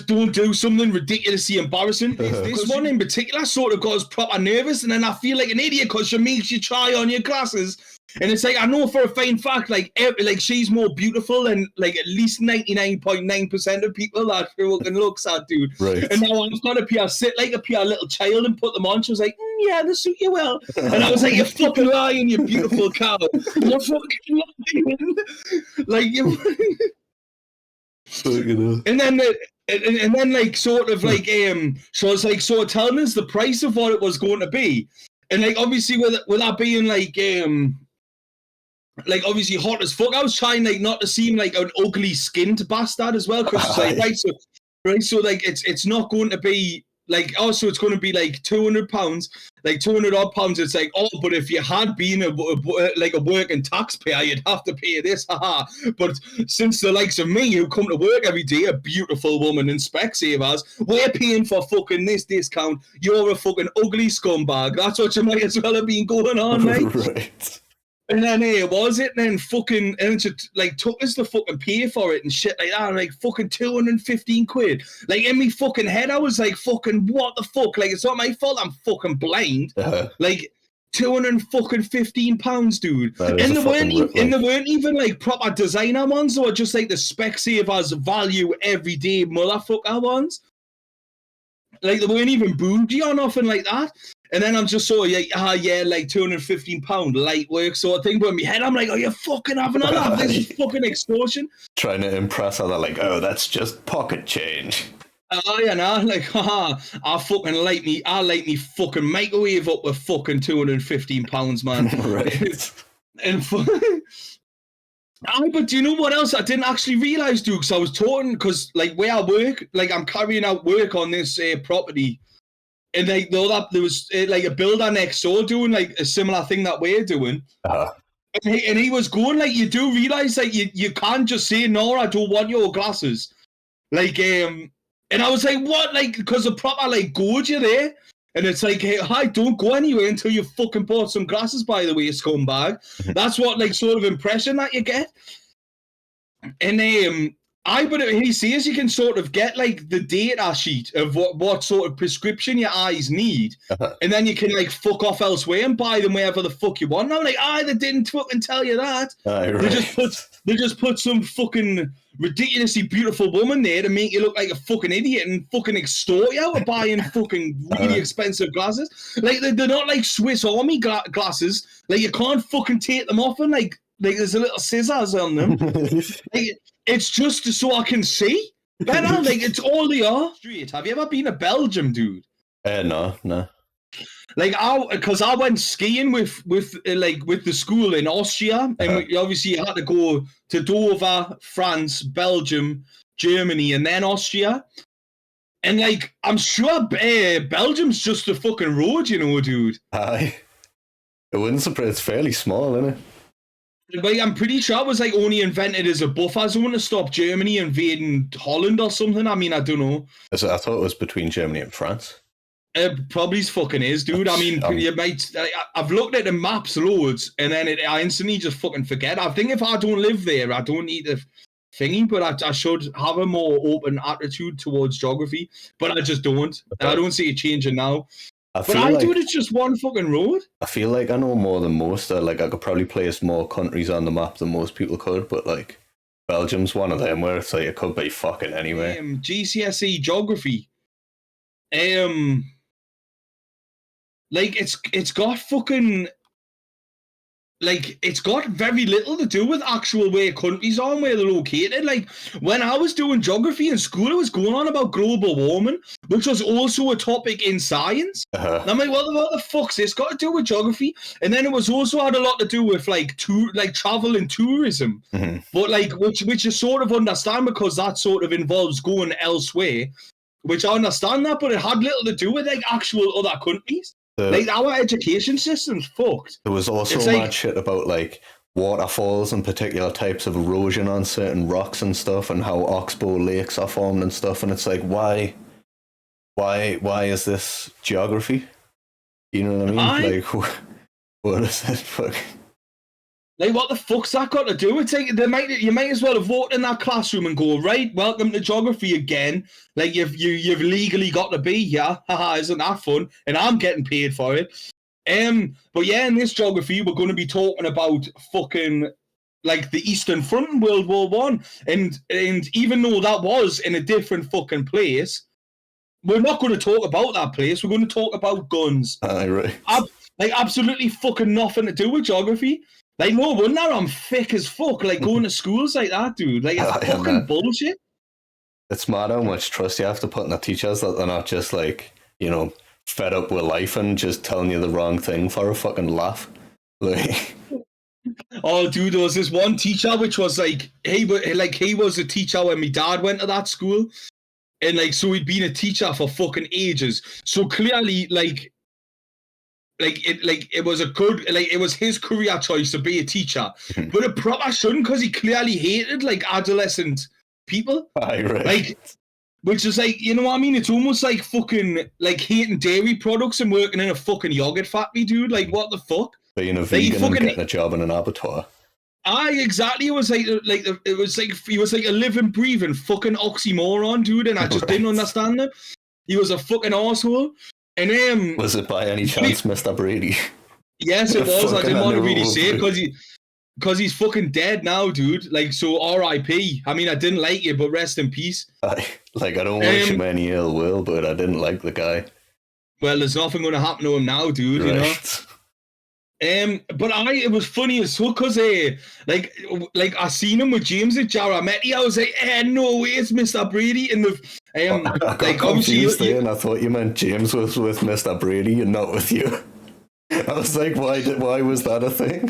don't do something ridiculously embarrassing. This one in particular sort of got us proper nervous, and then I feel like an idiot because she makes you try on your glasses. And it's like, I know for a fine fact, like she's more beautiful than like at least 99.9% of people that fucking looks at, dude. Right. And now I've got to sit like a little child and put them on. She was like, yeah, they suit you well. And I was like, you're fucking lying, you beautiful cow. You're fucking lying. Like you. And then like sort of like so I was like sort of telling us the price of what it was going to be, and like obviously with that being like obviously hot as fuck, I was trying like not to seem like an ugly skinned bastard as well, because it's like right so like it's not going to be like, oh, so it's going to be like £200, like 200 odd pounds. It's like, oh, but if you had been a working taxpayer, you'd have to pay this, haha. But since the likes of me, who come to work every day, a beautiful woman in Specsavers, we're paying for fucking this discount. You're a fucking ugly scumbag. That's what you might as well have been going on, mate. Right. And then it was it, and then fucking, and it just like took us to fucking pay for it and shit like that, like fucking 215 quid. Like in me fucking head, I was like, fucking what the fuck? Like it's not my fault, I'm fucking blind. Like £215, dude. And they weren't even like proper designer ones, they were just like the Specsavers value everyday motherfucker ones. Like they weren't even bougie or nothing like that. And then I'm just sort of like, like £215 light work sort of thing. But in my head, I'm like, are you fucking having a laugh? This is fucking extortion. Trying to impress her, they're like, oh, that's just pocket change. You know, like, I fucking light me fucking microwave up with fucking £215, man. Right. And but do you know what else I didn't actually realise, dude? Because I was talking, because like where I work, like I'm carrying out work on this property, and like there was like a builder next door doing like a similar thing that we're doing. And he was going like, you do realise like you can't just say no, I don't want your glasses, like and I was like, what, like, because the proper like goad you there. And it's like, hey, hi, don't go anywhere until you fucking bought some glasses, by the way, scumbag. That's what, like, sort of impression that you get. And but he says you can sort of get, like, the data sheet of what sort of prescription your eyes need. And then you can, like, fuck off elsewhere and buy them wherever the fuck you want. And I'm like, they didn't fucking tell you that. Right. They just put some fucking ridiculously beautiful woman there to make you look like a fucking idiot and fucking extort you out of buying fucking really expensive glasses. Like, they're not like Swiss Army glasses. Like, you can't fucking take them off and like there's a little scissors on them. Like, it's just so I can see better. Like, it's all they are. Have you ever been to Belgium, dude? No. Like, because I went skiing with the school in Austria, and we obviously had to go to Dover, France, Belgium, Germany, and then Austria. And like, I'm sure Belgium's just a fucking road, you know, dude. Aye. It wouldn't surprise. It's fairly small, isn't it? Like, I'm pretty sure it was like only invented as a buffer zone to stop Germany invading Holland or something. I mean, I don't know. I thought it was between Germany and France. It probably fucking is, dude. I mean, you might. I've looked at the maps loads, and then I instantly just fucking forget. I think if I don't live there, I don't need the thingy, but I should have a more open attitude towards geography. But I just don't. I don't see it changing now. Dude, it's just one fucking road. I feel like I know more than most. Like, I could probably place more countries on the map than most people could, but like, Belgium's one of them where it's like it could be fucking anywhere. GCSE geography. Like, it's got fucking, like, it's got very little to do with actual where countries are and where they're located. Like, when I was doing geography in school, it was going on about global warming, which was also a topic in science. And I'm like, what the fuck's this got to do with geography? And then it was also had a lot to do with like travel and tourism, but like which you sort of understand because that sort of involves going elsewhere, which I understand that, but it had little to do with like actual other countries. Like, our education system's fucked. There was also mad shit about like waterfalls and particular types of erosion on certain rocks and stuff, and how oxbow lakes are formed and stuff. And it's like, why is this geography? You know what I mean? Like, what is it? Fuck. Like, what the fuck's that got to do with it? You might as well have walked in that classroom and go, right, welcome to geography again. Like, you've legally got to be here. Haha, isn't that fun? And I'm getting paid for it. But yeah, in this geography, we're going to be talking about fucking like the Eastern Front in World War One, and even though that was in a different fucking place, we're not going to talk about that place. We're going to talk about guns. Right. Like, absolutely fucking nothing to do with geography. Like, no wonder I'm thick as fuck, like, going to schools like that, dude. Like, it's fucking bullshit. It's mad how much trust you have to put in the teachers that they're not just, like, you know, fed up with life and just telling you the wrong thing for a fucking laugh. Like... Oh, dude, there was this one teacher which was, like, he was a teacher when my dad went to that school. And, like, so he'd been a teacher for fucking ages. So clearly, it was a good, like, it was his career choice to be a teacher, but it probably shouldn't, because he clearly hated like adolescent people. Right. Like, which is like, you know what I mean? It's almost like fucking like hating dairy products and working in a fucking yogurt factory, dude. Like, what the fuck? Being a vegan and getting a job in an abattoir. Exactly. It was like he was like a living, breathing fucking oxymoron, dude, and I just didn't understand it. He was a fucking asshole. And was it by any chance Mr. Brady? Yes, it was. I didn't want to really say it because he's fucking dead now, dude. Like, so R.I.P. I mean, I didn't like it, but rest in peace. I don't wish him any ill will, but I didn't like the guy. Well, there's nothing going to happen to him now, dude. Right. You know. But it was funny as fuck because like I seen him with James at Jarametti. I was like, no way, it's Mr. Brady. And I got confused there, and I thought you meant James was with Mr. Brady and not with you. I was like, why was that a thing?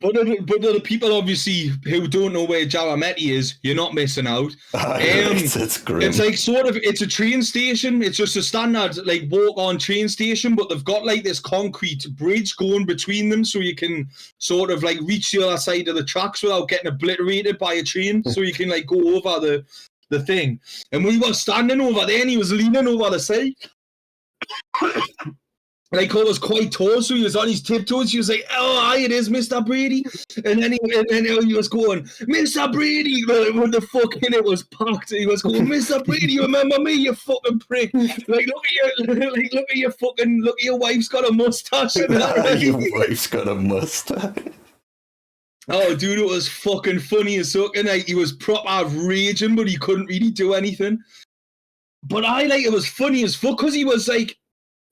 But the people obviously who don't know where Jarameti is, you're not missing out. It's grim. It's like it's a train station. It's just a standard like walk-on train station, but they've got like this concrete bridge going between them, so you can sort of like reach the other side of the tracks without getting obliterated by a train. So you can like go over the thing. And we were standing over there, and he was leaning over the side. Like, I was quite tall, so he was on his tiptoes. He was like, "Oh, hi, it is Mr. Brady." And then he was going, "Mr. Brady," when the fucking it was packed. He was going, "Mr. Brady, you remember me, you fucking prick? Like, look at your wife's got a mustache." And that, right? Your wife's got a mustache. Oh, dude, it was fucking funny as fuck. And like, he was proper raging, but he couldn't really do anything. But it was funny as fuck because he was like.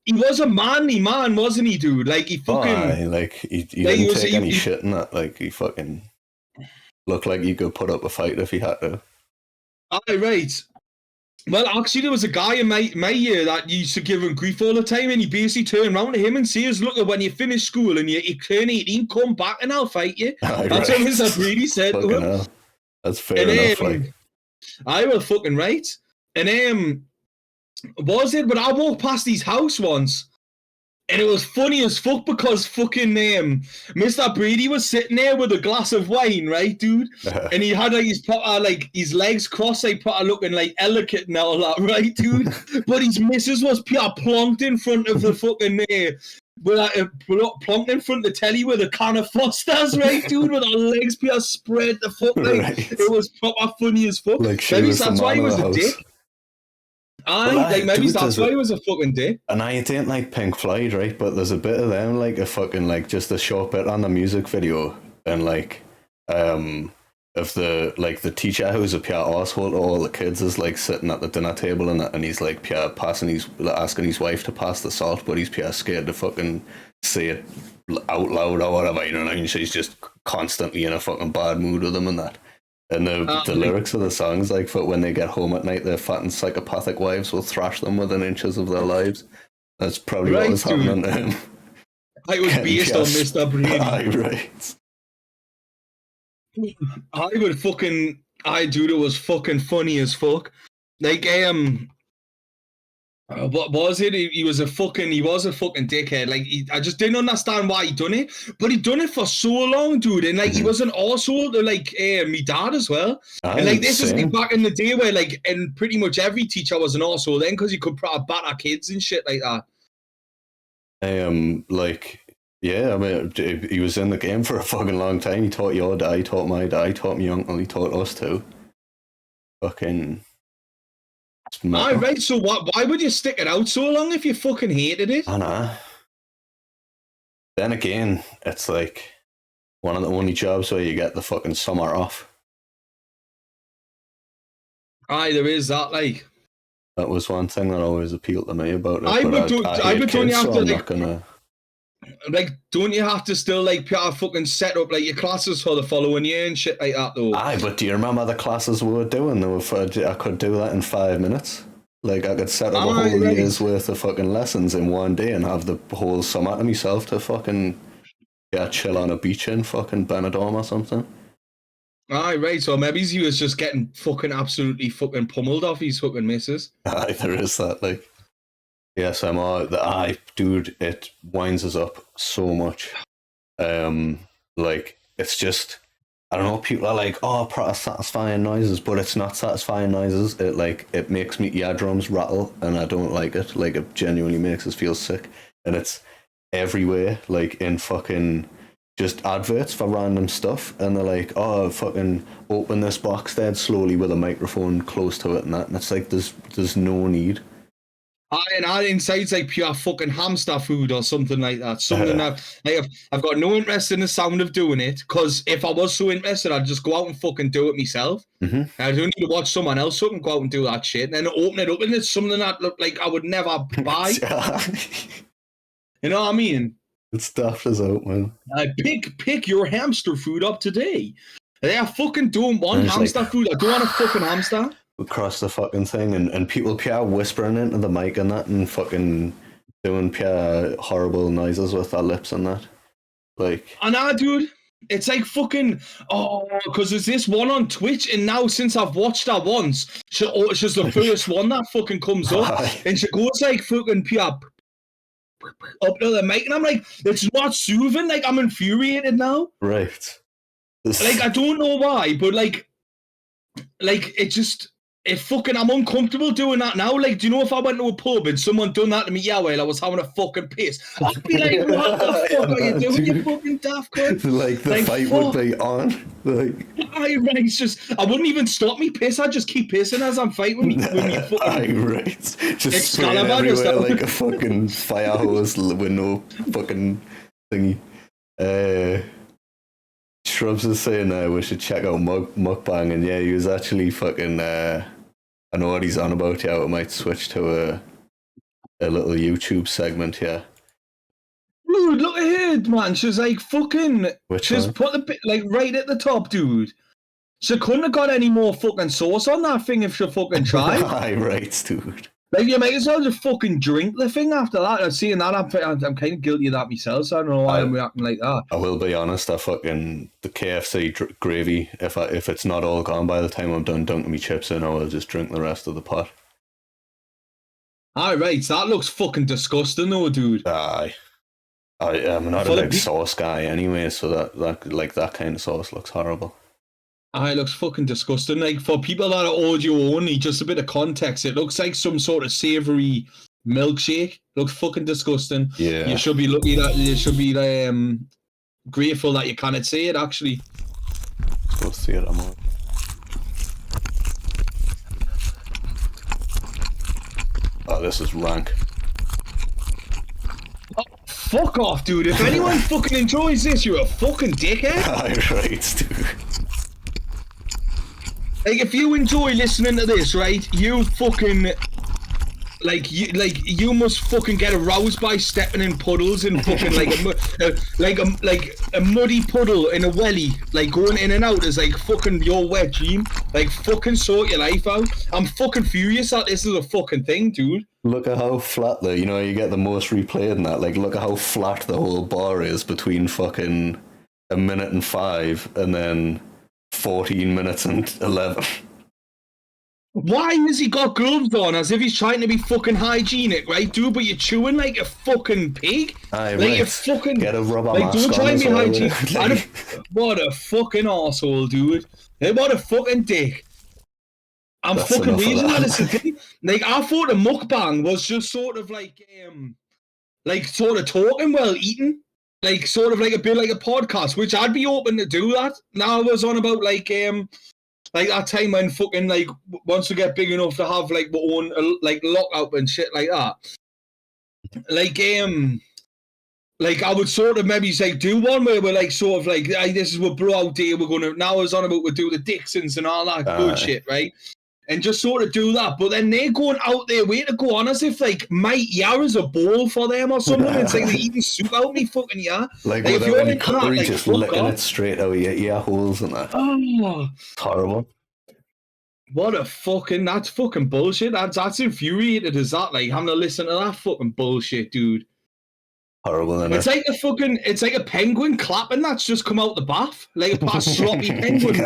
He was a manly man, wasn't he, dude? Like, he fucking... he didn't take any shit in that. Like, he fucking looked like he could put up a fight if he had to. Aye, right. Well, actually, there was a guy in my year that used to give him grief all the time, and he basically turned around to him and says, "Look, when you finish school and you turn 18, come back and I'll fight you." Aye, That's right. what Mr. Brady said to him. Hell. That's fair enough, like. I will fucking right. And was it? But I walked past his house once, and it was funny as fuck because fucking Mr. Brady was sitting there with a glass of wine, right, dude? And he had like his legs crossed, like proper looking like elegant and all that, right, dude? But his missus was pure plonked in front of the fucking plonked in front of the telly with a can of Foster's, right, dude? With her legs pure spread the fuck, like right. It was proper funny as fuck. Like maybe that's why he was a dick. Maybe that's why he was a fucking dick. And I didn't like Pink Floyd, right? But there's a bit of them, like a fucking like just a short bit on the music video, and like of the teacher who's a pure arsehole to all the kids is like sitting at the dinner table and he's like pure asking his wife to pass the salt, but he's pure scared to fucking say it out loud or whatever, you know what I mean? She's just constantly in a fucking bad mood with him and that. And the lyrics of the songs, like, for when they get home at night, their fat and psychopathic wives will thrash them within inches of their lives. That's probably what was happening to him. I was based on Mr. Brady. Aye, right. Dude, it was fucking funny as fuck. Like, what was it? He was a fucking dickhead. Like, I just didn't understand why he done it, but he done it for so long, dude. And like, he was an arsehole to like me dad as well. And like, this is like back in the day where like, and pretty much every teacher was an arsehole then because he could probably batter kids and shit like that. Yeah, I mean, he was in the game for a fucking long time. He taught your dad, he taught my dad, he taught my uncle, he taught us too. Fucking. Right, so why would you stick it out so long if you fucking hated it? I know. Then again, it's like one of the only jobs where you get the fucking summer off. Aye, there is that, like. That was one thing that always appealed to me about it. Don't you have to still like fucking set up like your classes for the following year and shit like that though? Aye, but do you remember the classes we were doing? I could do that in 5 minutes. Like, I could set up a whole year's worth of fucking lessons in one day and have the whole summer to myself to fucking chill on a beach in fucking Benidorm or something. Aye, right. So maybe he was just getting fucking absolutely fucking pummeled off his fucking missus. Aye, there is that, like. Yes, dude, it winds us up so much. Like, it's just, I don't know, people are like, oh, satisfying noises, but it's not satisfying noises. It makes me eardrums rattle, and I don't like it. Like, it genuinely makes us feel sick. And it's everywhere, like, in fucking just adverts for random stuff, and they're like, oh, fucking open this box dead slowly with a microphone close to it and that. And it's like, there's no need. And our inside's like pure fucking hamster food or something like that. Something that like I've got no interest in the sound of doing it, because if I was so interested, I'd just go out and fucking do it myself. Mm-hmm. I don't need to watch someone else fucking go out and do that shit and then open it up and it's something that look like I would never buy. You know what I mean? It's daft as out, man. Pick your hamster food up today. I fucking don't want hamster food. I don't want a fucking hamster. Across the fucking thing, and people pure whispering into the mic and that, and fucking doing pure horrible noises with their lips and that. Like, And I, dude, it's like fucking, because there's this one on Twitch, and now since I've watched her once, she's the first one that fucking comes up, and she goes like fucking pure up to the mic, and I'm like, it's not soothing, like, I'm infuriated now. right. Like, I don't know why, but like it just, it fucking, I'm uncomfortable doing that now. Like, do you know if I went to a pub and someone done that to me, yeah, while I was having a fucking piss, I'd be like, what the fuck are you doing, you fucking daft cunt? Like, the fight would be on. Like, it's just, I wouldn't even stop me piss, I'd just keep pissing as I'm fighting with me fucking... right. Just spraying everywhere like a fucking fire hose with no fucking thingy. Shrubs is saying we should check out mukbang, and yeah, he was actually fucking I know what he's on about. Yeah, we might switch to a little YouTube segment here. Dude, look at her, man. She's like fucking. She's one? put the bit like right at the top, dude. She couldn't have got any more fucking sauce on that thing if she fucking tried. Aye, right, dude. Like, you might as well just fucking drink the thing after that. And seeing that, I'm kind of guilty of that myself, so I don't know why I'm reacting like that. I will be honest, I fucking, the KFC gravy, if it's not all gone by the time I'm done dunking me chips in, I will just drink the rest of the pot. Right, so that looks fucking disgusting though, dude. Aye. I'm not a big sauce guy anyway, so that kind of sauce looks horrible. It looks fucking disgusting. Like, for people that are audio only, just a bit of context, it looks like some sort of savoury milkshake. Looks fucking disgusting. Yeah. You should be lucky that you should be grateful that you cannot see it, actually. Let's see it, I'm on. Oh, this is rank. Oh, fuck off, dude. If anyone fucking enjoys this, you're a fucking dickhead. Right, dude. Like, if you enjoy listening to this, right, you fucking... you must fucking get aroused by stepping in puddles and fucking a muddy puddle in a welly, like going in and out is like fucking your wet dream. Like, fucking sort your life out. I'm fucking furious that this is a fucking thing, dude. Look at how flat you get the most replay in that. Like, look at how flat the whole bar is between fucking 1 minute and 5 and then 14 minutes and 11. Why has he got gloves on as if he's trying to be fucking hygienic, right, dude? But you're chewing like a fucking pig. Aye, like, right. you're fucking... Get a rubber like, mask don't try and be well, hygienic. What a fucking arsehole, dude. What a fucking dick. I'm That's fucking reason that. that it's a thing. Like, I thought a mukbang was just sort of like sort of talking while eating. Like, sort of like a bit like a podcast, which I'd be open to do that. Now I was on about like that time when fucking, like, once we get big enough to have, like, our own, like, lockout and shit like that. Like, I would sort of maybe say do one where we're, like, sort of like, hey, this is what blowout day we're going to, now I was on about we'll do the Dixons and all that good shit, right? And just sort of do that. But then they're going out their way to go on as if, like, my ear is a bowl for them or something. It's like they're eating soup out me fucking ear. Like if without you're any in cutlery, that, like, just fuck licking off. it straight out of your ear holes and that. Oh. It's horrible. What a fucking, that's fucking bullshit. That's infuriated as that, like, having to listen to that fucking bullshit, dude. Horrible, isn't it? It's like a penguin clapping that's just come out the bath. Like a sloppy penguin.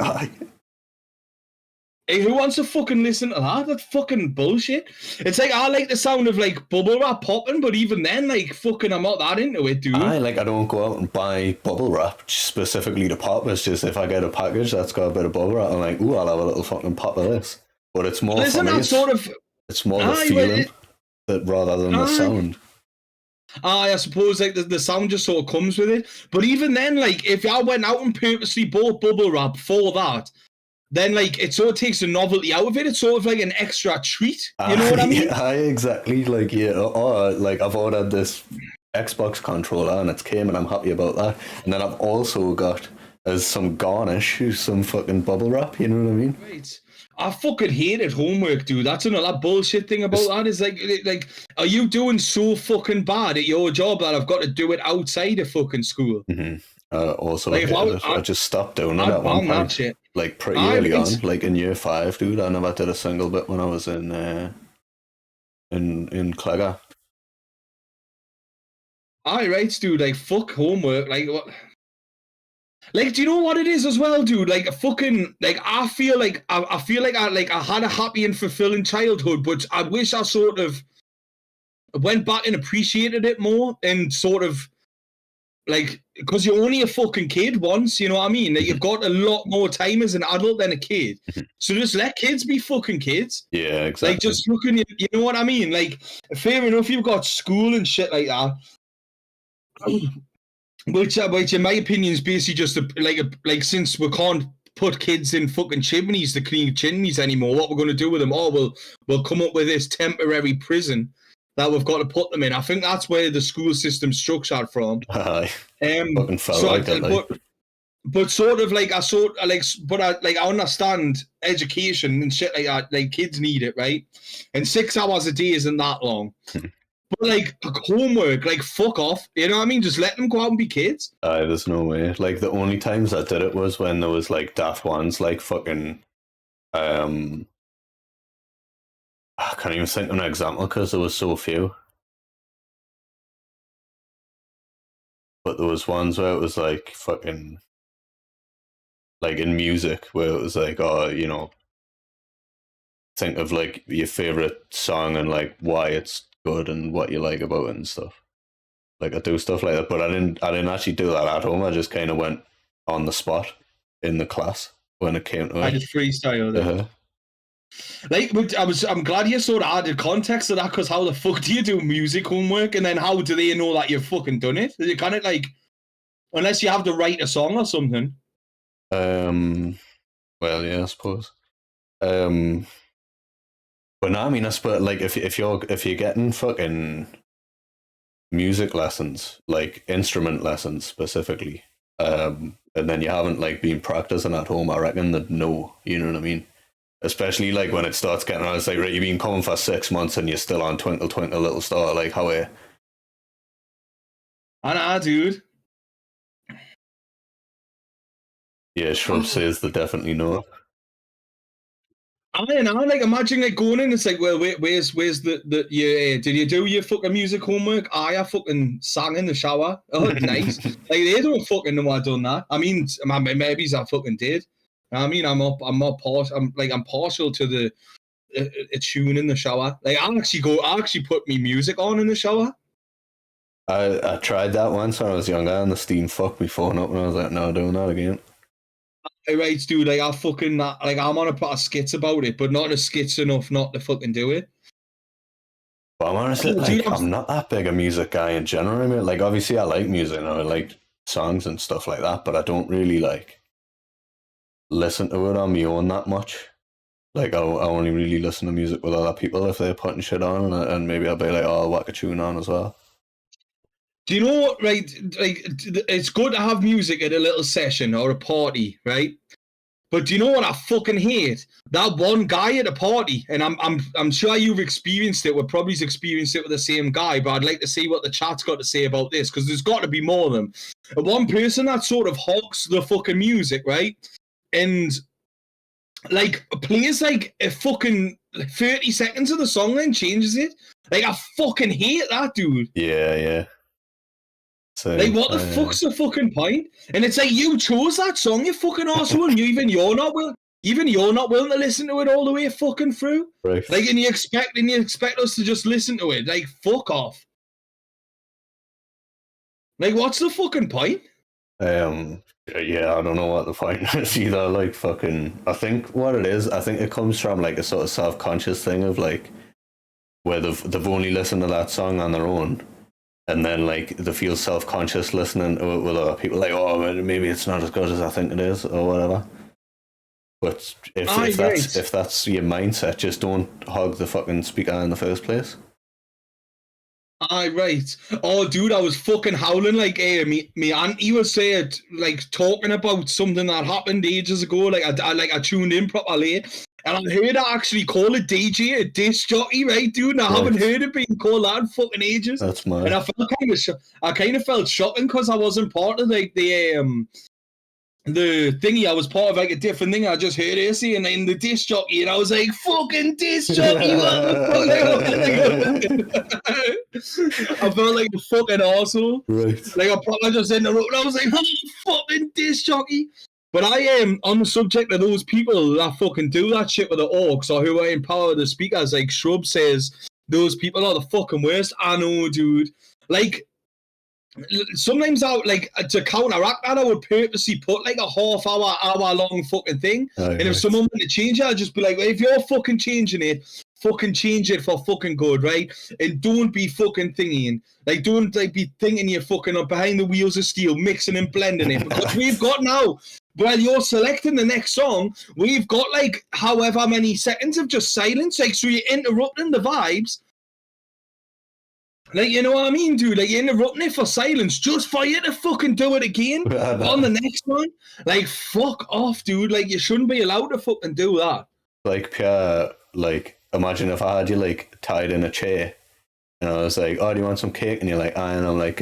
Hey, who wants to fucking listen to that? That's fucking bullshit. It's like, I like the sound of, like, bubble wrap popping, but even then, like, fucking, I'm not that into it, dude. I don't go out and buy bubble wrap specifically to pop. It's just if I get a package that's got a bit of bubble wrap, I'm like, ooh, I'll have a little fucking pop of this. But it's more Isn't that sort of... It's more the feeling that rather than the sound. I suppose, like, the sound just sort of comes with it. But even then, like, if I went out and purposely bought bubble wrap for that, then, like, it sort of takes the novelty out of it. It's sort of like an extra treat. You know what I mean? Yeah, exactly. Like, yeah, like, I've ordered this Xbox controller and it's came and I'm happy about that. And then I've also got, as some garnish, some fucking bubble wrap. You know what I mean? Right. I fucking hated homework, dude. That's another bullshit thing about that. Is like, are you doing so fucking bad at your job that I've got to do it outside of fucking school? Mm-hmm. Also, like, I just stopped doing it at one point. Shit. Like, pretty early on, like in year 5, dude. I never did a single bit when I was in Clegger. Aye, right, dude. Like, fuck homework. Like, what? Like, do you know what it is as well, dude? Like, fucking, like, I feel like I feel like I had a happy and fulfilling childhood, but I wish I sort of went back and appreciated it more and sort of like, because you're only a fucking kid once, you know what I mean? Like, you've got a lot more time as an adult than a kid, so just let kids be fucking kids. Yeah, exactly. Like, just looking, you know what I mean? Like, fair enough, you've got school and shit like that. Which in my opinion is basically just like since we can't put kids in fucking chimneys to clean chimneys anymore, what we're going to do with them? Oh, we'll come up with this temporary prison that we've got to put them in. I think that's where the school system's structured from. Fucking felt like that. But sort of like I understand education and shit like that. Like, kids need it, right? And 6 hours a day isn't that long. But like homework, like, fuck off. You know what I mean? Just let them go out and be kids. There's no way. Like, the only times I did it was when there was like daft ones, like fucking I can't even think of an example because there was so few. But there was ones where it was like fucking, like in music, where it was like, oh, you know, think of like your favorite song and like why it's good and what you like about it and stuff. Like, I do stuff like that, but I didn't actually do that at home. I just kind of went on the spot in the class when it came to it. I just freestyled it. Like, I'm glad you sort of added context to that, because how the fuck do you do music homework, and then how do they know that you've fucking done it? You kind of like, unless you have to write a song or something. Well, yeah, I suppose. But no, I mean, I suppose, like, if you're getting fucking music lessons, like instrument lessons specifically, and then you haven't like been practicing at home, I reckon that no, you know what I mean? Especially like when it starts getting around, it's like, right, you've been coming for 6 months and you're still on Twinkle Twinkle Little Star, like, how are you? I dude. Yeah, Shrub says they definitely know. I don't know, like, imagine like going in, it's like, well, where's the did you do your fucking music homework? I fucking sang in the shower. Oh, nice. Like, they don't fucking know I done that. I mean, maybe I fucking did. I mean, I'm partial to the a tune in the shower. Like, I actually put me music on in the shower. I tried that once when I was younger, and the steam fucked me phone up, and I was like, no, doing that again. Hey, right, dude, like, I'm on a part of skits about it, but not as skits enough not to fucking do it. But I'm honestly, like, I'm not that big a music guy in general. I mean, like, obviously I like music and I like songs and stuff like that, but I don't really like listen to it on my own that much. Like, I only really listen to music with other people if they're putting shit on, and maybe I'll be like, oh, I'll whack a tune on as well. Do you know what, right? Like, it's good to have music at a little session or a party, right? But do you know what I fucking hate? That one guy at a party, and I'm sure you've experienced it. We've probably experienced it with the same guy, but I'd like to see what the chat's got to say about this, because there's got to be more of them. One person that sort of hogs the fucking music, right? And like plays like a fucking 30 seconds of the song, then changes it. Like, I fucking hate that, dude. Yeah. So, like, what the fuck's the fucking point? And it's like, you chose that song, you fucking arsehole, and you're not willing to listen to it all the way fucking through. Right. Like, and you expect us to just listen to it. Like, fuck off. Like, what's the fucking point? Yeah, I don't know what the point is either. Like, fucking, I think what it is, I think it comes from like a sort of self-conscious thing of like where they've only listened to that song on their own, and then like they feel self-conscious listening to it with other people, like, oh, maybe it's not as good as I think it is or whatever. But if that's your mindset, just don't hog the fucking speaker in the first place. Aye, right. Oh, dude, I was fucking howling like, me auntie was saying, like, talking about something that happened ages ago. Like, I tuned in properly, and I heard her actually call a DJ a disc jockey, right, dude? And I haven't heard it being called that in fucking ages. That's mad. And I kind of felt shocking because I wasn't part of like the the thingy, I was part of like a different thing. I just heard her saying in the disc jockey, and I was like, "Fucking disc jockey!" I felt like a fucking arsehole. Right. Like I probably just interrupted. I was like, "I'm fucking disc jockey." But I am on the subject of those people that fucking do that shit with the orcs or who empower the speakers. Like Shrub says, those people are the fucking worst. I know, dude. Like. Sometimes I like to counteract that, I would purposely put like a hour long fucking thing. And if someone wanted to change it, I'd just be like, well, if you're fucking changing it, fucking change it for fucking good, right? And don't be fucking thinking. Like, don't like be thinking you're fucking up behind the wheels of steel, mixing and blending it. Because we've got now, while you're selecting the next song, we've got like however many seconds of just silence. Like, so you're interrupting the vibes. Like, you know what I mean, dude? Like, you're interrupting it for silence just for you to fucking do it again on the next one. Like, fuck off, dude. Like, you shouldn't be allowed to fucking do that. Like, pure, like, imagine if I had you, like, tied in a chair, and I was like, oh, do you want some cake? And you're like, and I'm like,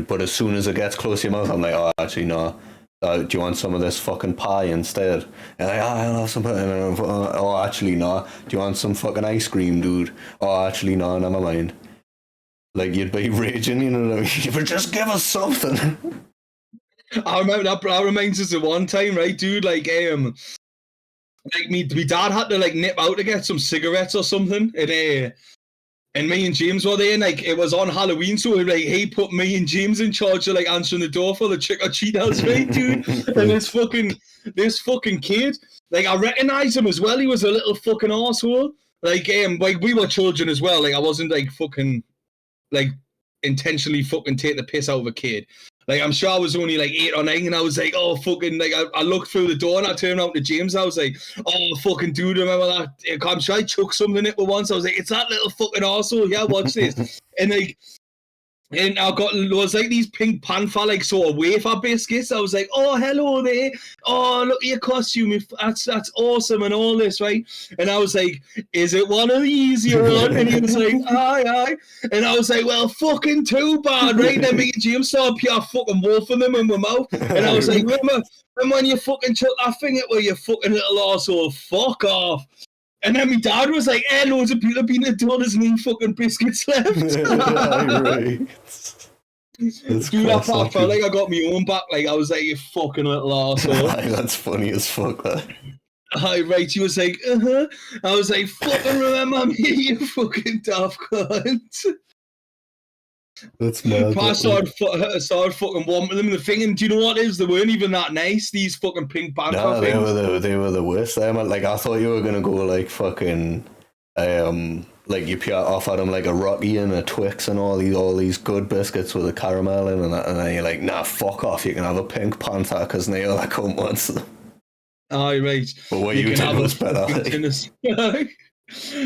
but as soon as it gets close to your mouth, I'm like, oh, actually, no. Do you want some of this fucking pie instead? And like, I'll have some pie. And oh, actually, no. Do you want some fucking ice cream, dude? Oh, actually, no, never mind. Like, you'd be raging, you know what I mean? But just give us something. I remember that reminds us of one time, right, dude? Like me dad had to like nip out to get some cigarettes or something, and me and James were there, and like it was on Halloween, so like he put me and James in charge of like answering the door for the trick or treaters, right, dude? And this fucking kid, like I recognise him as well. He was a little fucking arsehole. Like we were children as well. Like I wasn't like fucking. Like intentionally fucking take the piss out of a kid. Like I'm sure I was only like 8 or 9, and I was like, oh fucking, like I looked through the door and I turned around to James and I was like, oh fucking dude, remember that? I'm sure I chucked something at me once. I was like, it's that little fucking arsehole. Yeah, watch this. And I got, there was like these Pink Panther like sort of wafer biscuits. I was like, oh, hello there. Oh, look at your costume. That's awesome and all this, right? And I was like, is it one of these you want? And he was like, aye. And I was like, well, fucking too bad, right? Then me and James started pure fucking wolfing them in my mouth. And I was like, remember when you fucking took that thing at where you fucking little arsehole, fuck off. And then my dad was like, loads of peanut butter, there's no fucking biscuits left. Right. Dude, I felt like I got my own back. Like, I was like, you fucking little arsehole. That's funny as fuck, that. Right, he was like, I was like, fucking remember me, you fucking daft cunt. That's mad. I started fucking wanting them. The thing, and do you know what it is? They weren't even that nice, these fucking Pink Panther things. They were the worst. Like, I thought you were going to go like fucking, like you offered them like a Rocky and a Twix and all these good biscuits with a caramel in and then you're like, nah, fuck off, you can have a Pink Panther because Neil I come once. Aye, right. But what you did was better.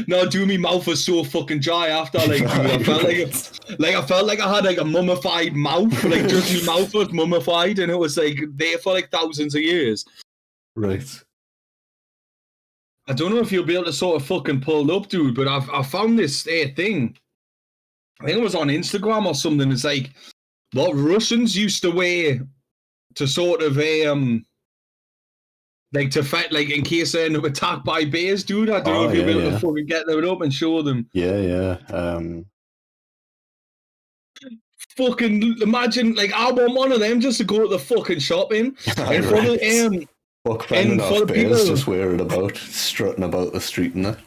No, dude, my mouth was so fucking dry after, like, dude, I felt like I had like a mummified mouth, like just my mouth was mummified, and it was like there for like thousands of years. Right. I don't know if you'll be able to sort of fucking pull up, dude, but I found this thing. I think it was on Instagram or something. It's like what Russians used to wear to sort of like to fight, like in case they end up attacked by bears, dude. I don't know if you'll be able to fucking get them up and show them. Yeah. Fucking imagine, like I want one of them just to go to the fucking shopping. And for the bears just wearing about, strutting about the street and that.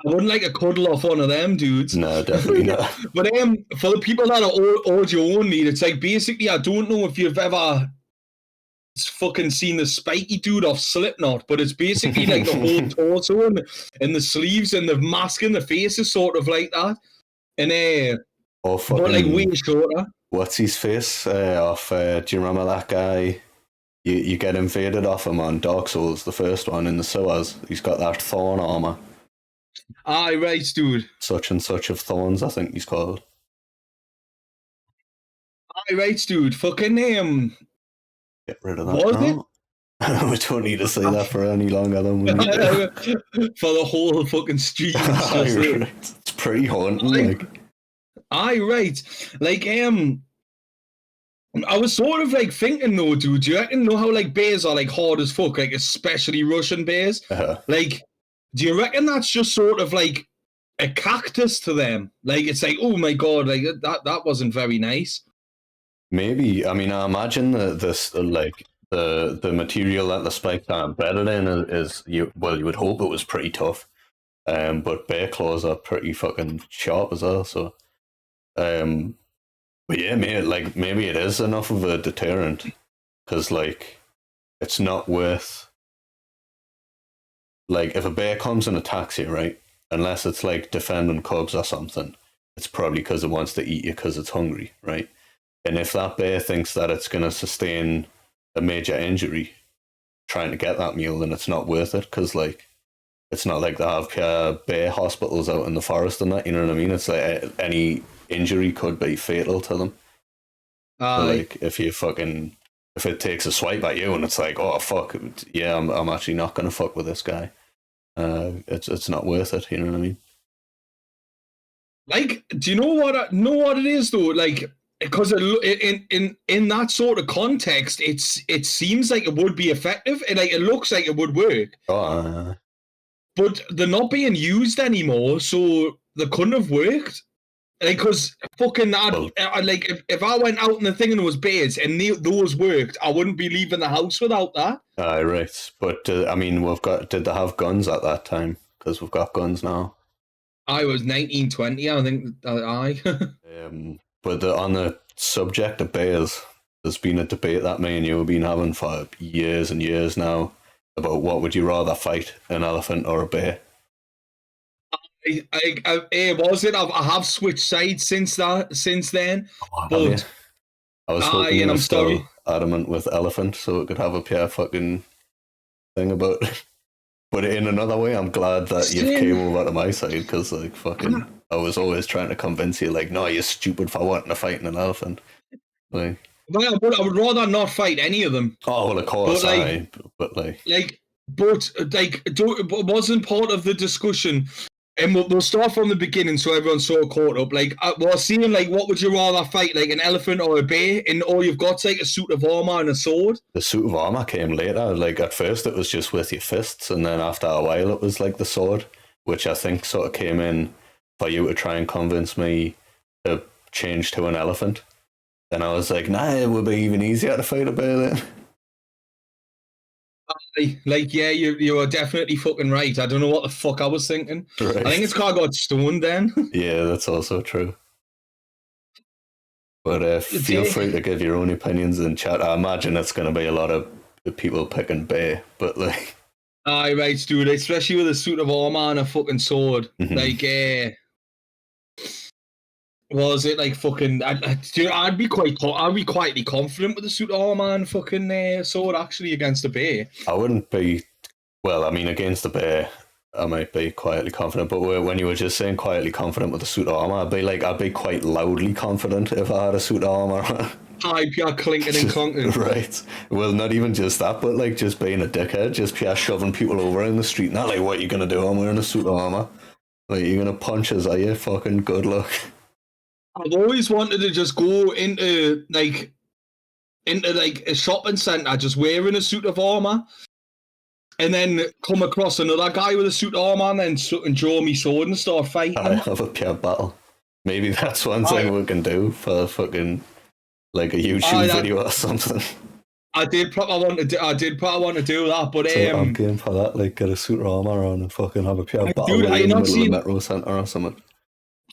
I wouldn't like a cuddle off one of them dudes. No, definitely not. But for the people that are audio only, it's like basically, I don't know if you've ever fucking seen the spiky dude off Slipknot, but it's basically like the whole torso and the sleeves and the mask and the face is sort of like that. And but like way shorter. What's his face? Do you remember that guy? You get invaded off him on Dark Souls, the first one in the sewers. He's got that thorn armor. Aye, right, dude. Such and such of thorns, I think he's called. Aye, right, dude. Fucking Get rid of that. Was it? We don't need to say that for any longer than we need to. For the whole fucking street. It's pretty haunting. Like. Aye, right. Like, I was sort of like thinking though, dude. Do you reckon know how like bears are like hard as fuck, like especially Russian bears? Like, do you reckon that's just sort of like a cactus to them? Like it's like, oh my god, like that wasn't very nice. Maybe. I mean, I imagine that this like the material that the spikes are embedded in is you. Well, you would hope it was pretty tough. But bear claws are pretty fucking sharp as well. So, but yeah, maybe it is enough of a deterrent because like it's not worth like if a bear comes and attacks you, right? Unless it's like defending cubs or something, it's probably because it wants to eat you because it's hungry, right? And if that bear thinks that it's going to sustain a major injury trying to get that meal, then it's not worth it because like it's not like they have bear hospitals out in the forest and that. You know what I mean? It's like any injury could be fatal to them. So like if it takes a swipe at you and it's like, oh fuck, yeah, I'm actually not gonna fuck with this guy. It's not worth it. You know what I mean? Like, do you know what it is though? Like, because in that sort of context, it seems like it would be effective, and like it looks like it would work. But they're not being used anymore, so they couldn't have worked. Like, because fucking, like, if I went out in the thing and there was bears and those worked, I wouldn't be leaving the house without that. Right. But I mean, did they have guns at that time? Because we've got guns now. I was 1920, I think. But on the subject of bears, there's been a debate that me and you have been having for years and years now about what would you rather fight, an elephant or a bear? I have switched sides since then. But I was hoping you were still adamant with elephant, so it could have a pure fucking thing about it. But in another way, I'm glad that you came over to my side because, like, fucking, I was always trying to convince you, like, no, you're stupid for wanting to fight an elephant. Like, well, I would rather not fight any of them. Oh well, of course, but it wasn't part of the discussion. And we'll start from the beginning so everyone's sort of caught up. Like, we're seeing, like, what would you rather fight, like an elephant or a bear? And all you've got's, like, a suit of armor and a sword. The suit of armor came later. Like, at first it was just with your fists, and then after a while it was, like, the sword, which I think sort of came in for you to try and convince me to change to an elephant. And I was like, nah, it would be even easier to fight a bear then. Like, yeah, you were definitely fucking right. I don't know what the fuck I was thinking. Right. I think it's because I got stoned then. Yeah, that's also true. But feel free to give your own opinions in chat. I imagine it's going to be a lot of people picking bear, but like... Aye, right, dude. Especially with a suit of armor and a fucking sword. Like, was it like fucking? I'd be quietly confident with the suit of armor and fucking sword actually against a bear. I wouldn't be. Well, I mean, against the bear, I might be quietly confident. But when you were just saying quietly confident with the suit of armor, I'd be quite loudly confident if I had a suit of armor. Hi, pure clinking and clunking. Right. Well, not even just that, but like just being a dickhead, just pure shoving people over in the street. Not like, what are you gonna do? I'm wearing a suit of armor. Like, you're gonna punch us, are you? Fucking good luck. I've always wanted to just go into a shopping centre just wearing a suit of armour and then come across another guy with a suit of armour and then draw me sword and start fighting. I have a pure battle. Maybe that's one thing we can do for fucking like a YouTube video or something. I did probably want to do that, but so I'm game for that. Like, get a suit of armour on and fucking have a pure battle in the middle of the metro centre or something.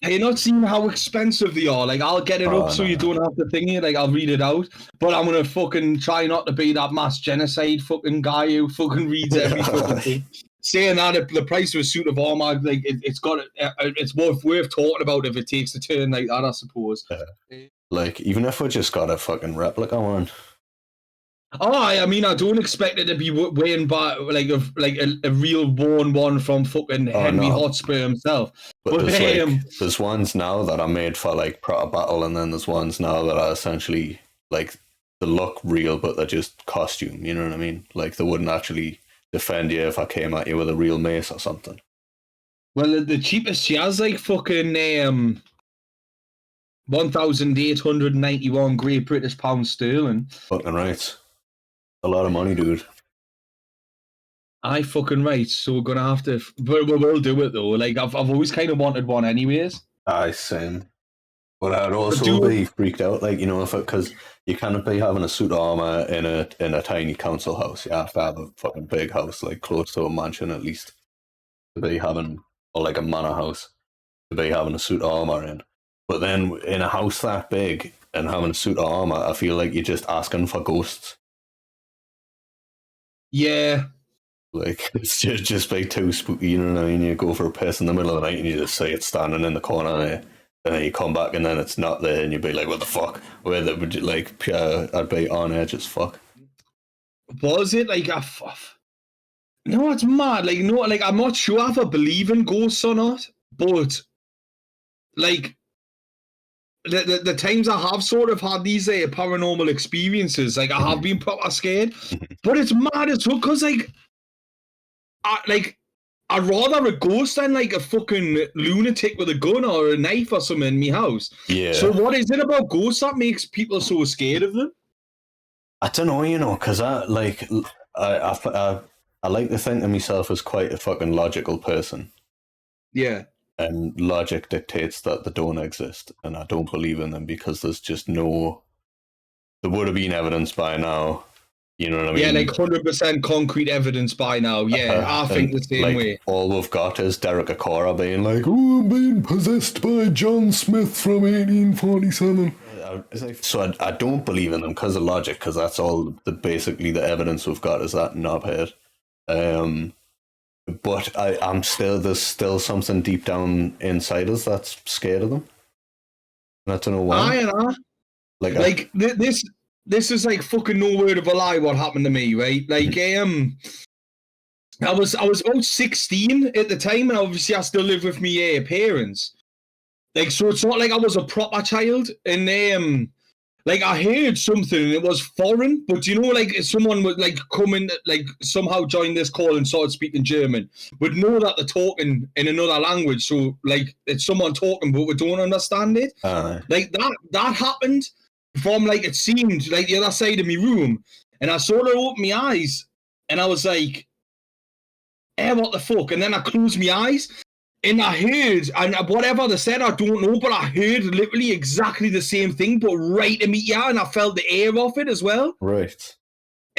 Have you not seen how expensive they are? Like, I'll get it up so you don't have to thingy. Like, I'll read it out. But I'm gonna fucking try not to be that mass genocide fucking guy who fucking reads every fucking thing. Saying that, the price of a suit of armor, like, it's worth talking about if it takes a turn like that, I suppose. Like, even if we just got a fucking replica one. Oh, I mean, I don't expect it to be weighing by like a real worn one from fucking Henry Hotspur himself. But there's ones now that are made for like proper battle, and then there's ones now that are essentially like they look real, but they're just costume. You know what I mean? Like, they wouldn't actually defend you if I came at you with a real mace or something. Well, the cheapest she has like fucking £1,891 Great British pounds sterling. Fucking right. A lot of money, dude. I fucking right. So we're gonna have to, but we will do it though. Like I've always kind of wanted one, anyways. Aye, same. But I'd also be freaked out, like, you know, if because you can't be having a suit of armor in a tiny council house. You have to have a fucking big house, like close to a mansion at least, to be having, or like a manor house, to be having a suit of armor in. But then in a house that big and having a suit of armor, I feel like you're just asking for ghosts. Yeah. Like, it's just be too spooky, you know what I mean? You go for a piss in the middle of the night and you just see it standing in the corner there. And then you come back and then it's not there and you'd be like, what the fuck? Where would you, like, pure, I'd be on edge as fuck. Was it like a... No, it's mad. Like, no, like, I'm not sure if I believe in ghosts or not, but, like, the times I have sort of had these paranormal experiences, like, I have been proper scared, but it's mad as well, because, like, I'd rather a ghost than like a fucking lunatic with a gun or a knife or something in my house. Yeah. So what is it about ghosts that makes people so scared of them? I don't know, you know, because I like to think of myself as quite a fucking logical person. Yeah. And logic dictates that they don't exist, and I don't believe in them because there's just no. There would have been evidence by now. You know what I mean? Yeah, like 100% concrete evidence by now. Yeah, I think the same way. All we've got is Derek Acora being like, "Oh, I'm being possessed by John Smith from 1847." So I don't believe in them because of logic, because that's all basically the evidence we've got is that knobhead. But there's still something deep down inside us that's scared of them. And I don't know why. This is like fucking no word of a lie what happened to me, right? Like, I was about 16 at the time, and obviously I still live with my parents. Like, so it's not like I was a proper child, and like I heard something and it was foreign, but you know, like someone would like come in, like somehow join this call and start speaking German, would know that they're talking in another language, so like it's someone talking but we don't understand it. Like that happened from, like, it seemed like the other side of my room, and I sort of opened my eyes and I was like, what the fuck? And then I closed my eyes and I heard, and whatever they said, I don't know, but I heard literally exactly the same thing, but right in my ear, and I felt the air off it as well. Right.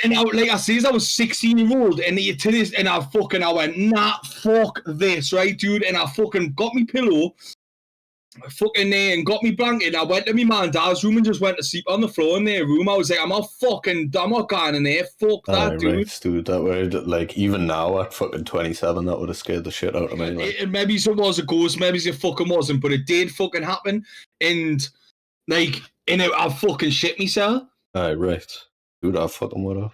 And I was 16-year-old, and to this, and I went, nah, fuck this, right, dude? And I fucking got me pillow, and got me blanket, and I went to my mum and dad's room and just went to sleep on the floor in their room. I was like, I'm not going in there, fuck that, dude. Right, dude, that would, like, even now at fucking 27, that would have scared the shit out of me. Like. Maybe it was a ghost, maybe it fucking wasn't, but it did fucking happen, and, like, I fucking shit myself. Aye, right. Dude, I fucking would have.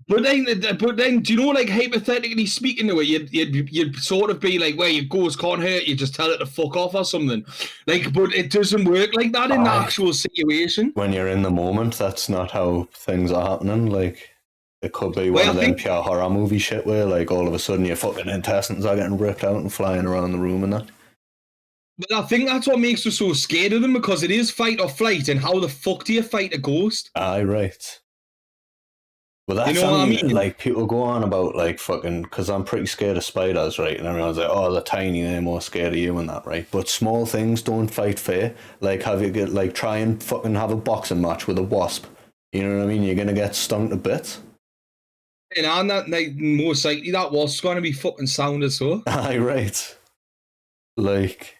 But then, do you know, like, hypothetically speaking to it, you'd sort of be like, well, your ghost can't hurt you, just tell it to fuck off or something. Like, but it doesn't work like that in the actual situation. When you're in the moment, that's not how things are happening. Like, it could be one of them pure horror movie shit where, like, all of a sudden your fucking intestines are getting ripped out and flying around the room and that. But I think that's what makes us so scared of them, because it is fight or flight, and how the fuck do you fight a ghost? Aye, right. Well, that's, you know what I mean? Like, people go on about, like, fucking, because I'm pretty scared of spiders, right? And everyone's like, oh, they're tiny, they're more scared of you and that, right? But small things don't fight fair. Like, try and fucking have a boxing match with a wasp. You know what I mean? You're going to get stung to bits. And on that, like, most likely that wasp's going to be fucking sound as well. Aye, right. Like,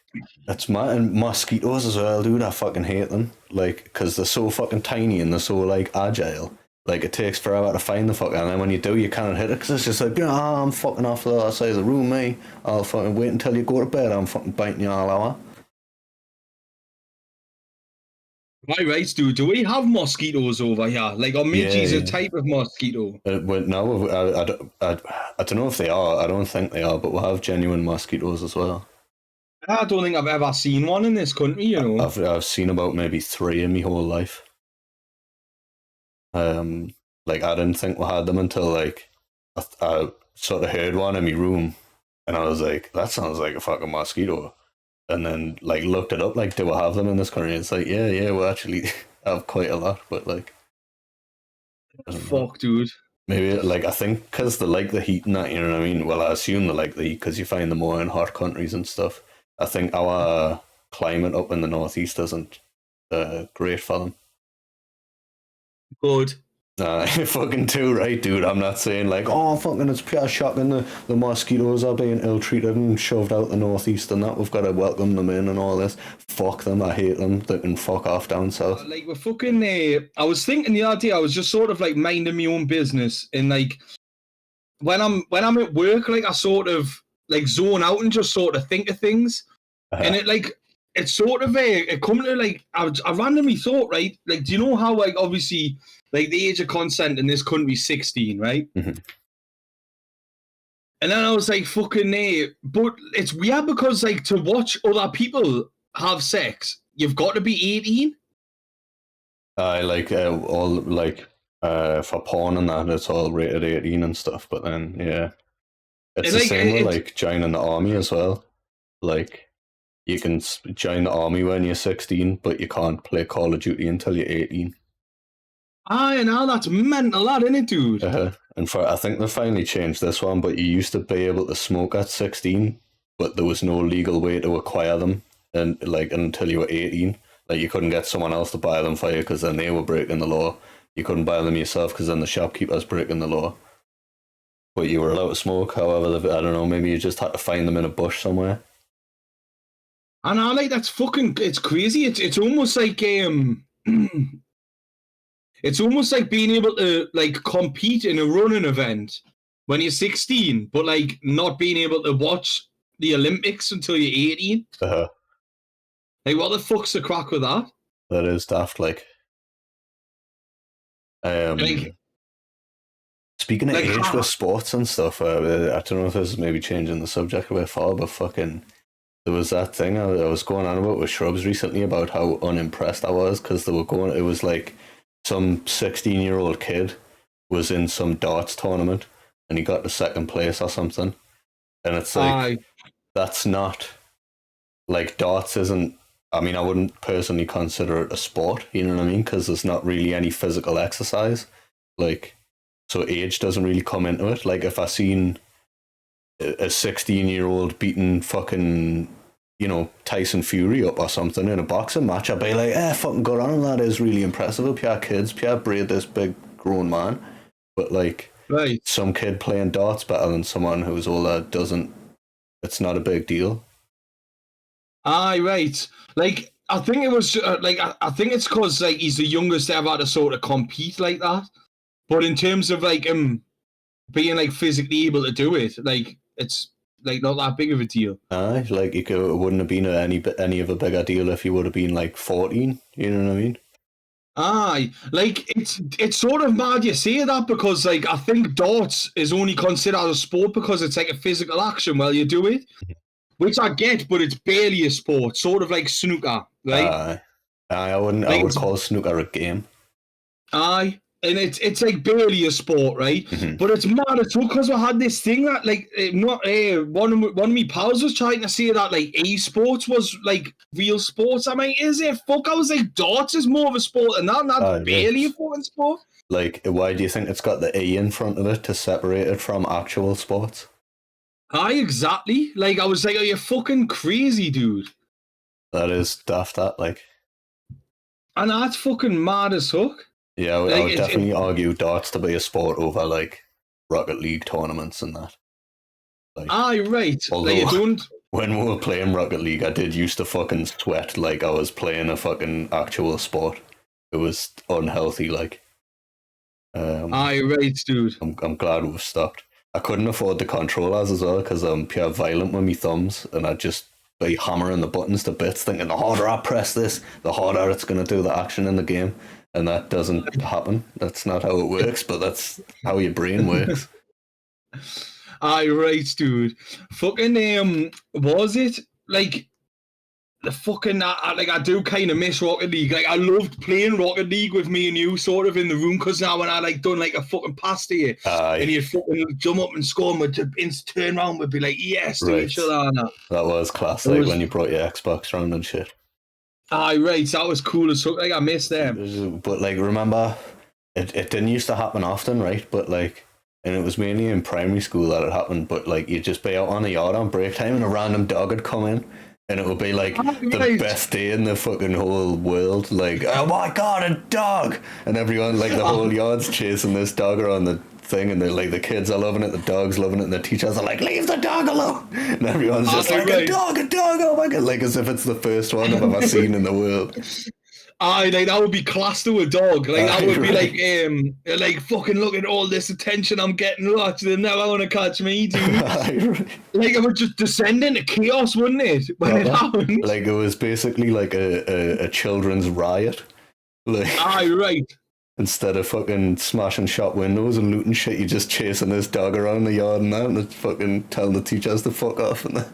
that's and mosquitoes as well, dude. I fucking hate them. Like, because they're so fucking tiny and they're so, like, agile. Like, it takes forever to find the fucker, and then when you do, you can't hit it, because it's just like, I'm fucking off the other side of the room, mate. I'll fucking wait until you go to bed, I'm fucking biting you all hour. Right, dude. Do we have mosquitoes over here? Like, or midges a type of mosquito? No, I don't know if they are. I don't think they are, but we have genuine mosquitoes as well. I don't think I've ever seen one in this country, you know. I've seen about maybe 3 in my whole life. Like, I didn't think we had them until, like, I sort of heard one in my room, and I was like, that sounds like a fucking mosquito. and then like looked it up, like, do we have them in this country? It's like, yeah, we actually have quite a lot, but like, I don't know. Fuck, dude. Maybe like I think because they like the heat and that, you know what I mean. Well, I assume they like the heat because you find them more in hot countries and stuff. I think our climate up in the northeast isn't great for them. Good. Fucking too right, dude. I'm not saying like, oh, fucking, it's pure shocking the mosquitoes are being ill-treated and shoved out the northeast and that. We've got to welcome them in and all this. Fuck them, I hate them. They can fuck off down south. Like, we're fucking, I was thinking the other day, I was just sort of like minding my own business, and like, when I'm at work, like, I sort of like zone out and just sort of think of things. And it like, it's sort of it come to like, I randomly thought, right, like, do you know how like obviously like the age of consent in this country is 16, right? Mm-hmm. And then I was like, fucking but it's weird because like to watch other people have sex, you've got to be 18. I like all like for porn and that, it's all rated 18 and stuff. But then yeah, it's the same with like joining the army as well. Like, you can join the army when you're 16, but you can't play Call of Duty until you're 18. Aye, now that's mental, that, isn't it, dude? And I think they finally changed this one, but you used to be able to smoke at 16, but there was no legal way to acquire them, and like until you were 18. Like, you couldn't get someone else to buy them for you because then they were breaking the law. You couldn't buy them yourself because then the shopkeeper's breaking the law. But you were allowed to smoke. However, I don't know, maybe you just had to find them in a bush somewhere. And I like that's fucking. It's crazy. It's almost like it's almost like being able to like compete in a running event when you're 16, but like not being able to watch the Olympics until you're 18. Like, what the fuck's the crack with that? That is daft. Like speaking of like age with sports and stuff, I don't know if this is maybe changing the subject a bit far, but fucking, there was that thing I was going on about with Shrubs recently about how unimpressed I was because they were going. It was like some 16-year-old kid was in some darts tournament and he got to second place or something, and it's like, that's not like, darts isn't. I mean, I wouldn't personally consider it a sport. You know what I mean? Because there's not really any physical exercise. Like, so age doesn't really come into it. Like, if I seen a 16-year-old beating fucking, you know, Tyson Fury up or something in a boxing match, I'd be like, fucking good on him, that is really impressive. Pure kids, pure braid this big grown man. But like, some kid playing darts better than someone who's older doesn't, it's not a big deal. Aye, right. Like, I think it was like, I think it's because like he's the youngest ever to sort of compete like that. But in terms of like being like physically able to do it, like, it's like not that big of a deal. Aye, like, it wouldn't have been any of a bigger deal if he would have been like 14. You know what I mean? Aye, like, it's sort of mad you say that because like I think darts is only considered a sport because it's like a physical action while you do it, which I get, but it's barely a sport, sort of like snooker, right? I wouldn't. Like, I would call snooker a game. Aye. And it's like barely a sport, right? Mm-hmm. But it's mad. It's because we had this thing that like one of me pals was trying to say that like esports was like real sports. I'm like, is it? Fuck! I was like, darts is more of a sport than that. And that's barely a fucking sport. Like, why do you think it's got the E in front of it to separate it from actual sports? Aye, exactly. Like, I was like, are you fucking crazy, dude? That is daft. That like, and that's fucking mad as fuck. Yeah, I would definitely argue darts to be a sport over like Rocket League tournaments and that. Like, aye, right. Although, like, don't... when we were playing Rocket League, I did used to fucking sweat like I was playing a fucking actual sport. It was unhealthy, like. Aye, right, dude. I'm glad we've stopped. I couldn't afford the controllers as well because I'm pure violent with my thumbs, and I'd just be hammering the buttons to bits, thinking the harder I press this, the harder it's going to do the action in the game. And that doesn't happen. That's not how it works, but that's how your brain works. Aye, right, dude. Fucking, was it? Like the fucking I do kind of miss Rocket League. Like I loved playing Rocket League with me and you, sort of in the room. Because now when I like done like a fucking pass to you, and you'd fucking jump up and score, and we'd turn around, we'd be like, yes, to each other. And that was class. Like when you brought your Xbox around and shit. Aye, right. That was cool as fuck. Like I miss them. But like, remember, it didn't used to happen often, right? But like. And it was mainly in primary school that it happened, but like you'd just be out on the yard on break time and a random dog would come in and it would be like the best day in the fucking whole world. Like, oh my god, a dog! And everyone, like the whole yard's chasing this dog around the thing, and they're like, the kids are loving it, the dog's loving it, and the teachers are like, leave the dog alone! And everyone's just like, a dog, oh my god, like as if it's the first one I've ever seen in the world. Aye, like that would be class to a dog. Like that would be like fucking look at all this attention I'm getting. Watch, they never want to catch me, dude. Like it would just descend into chaos, wouldn't it? When it happened. Like it was basically like a children's riot. Like, aye, right. Instead of fucking smashing shop windows and looting shit, you're just chasing this dog around the yard and that, and fucking telling the teachers to fuck off and that.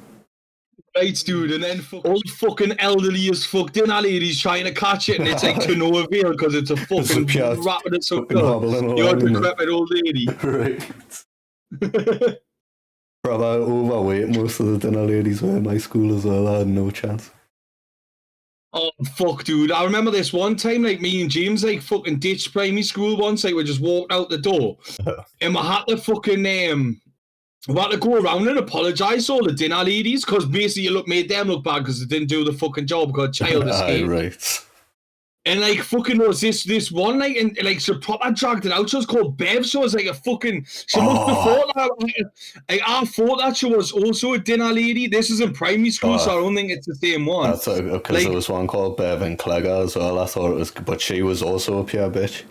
Right, dude, and then all fucking elderly as fuck dinner ladies trying to catch it, and it's like to no avail because it's a fucking rapid as fuck. You're a decrepit old lady. Right. Probably overweight, most of the dinner ladies were in my school as well. I had no chance. Oh, fuck, dude. I remember this one time, like, me and James, like, fucking ditched primary school once, like, we just walked out the door, and we had to fucking, we had to go around and apologise to all the dinner ladies because basically made them look bad because they didn't do the fucking job because child escape. Right. And like fucking was this one like and like she proper dragged it out. She was called Bev. She was like a fucking. She must have thought that. Like, I thought that she was also a dinner lady. This is in primary school, so I don't think it's the same one. That's because like, there was one called Bev in Cleggar as well. I thought it was, but she was also a pure bitch.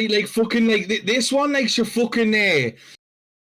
Like fucking like this one, like she fucking.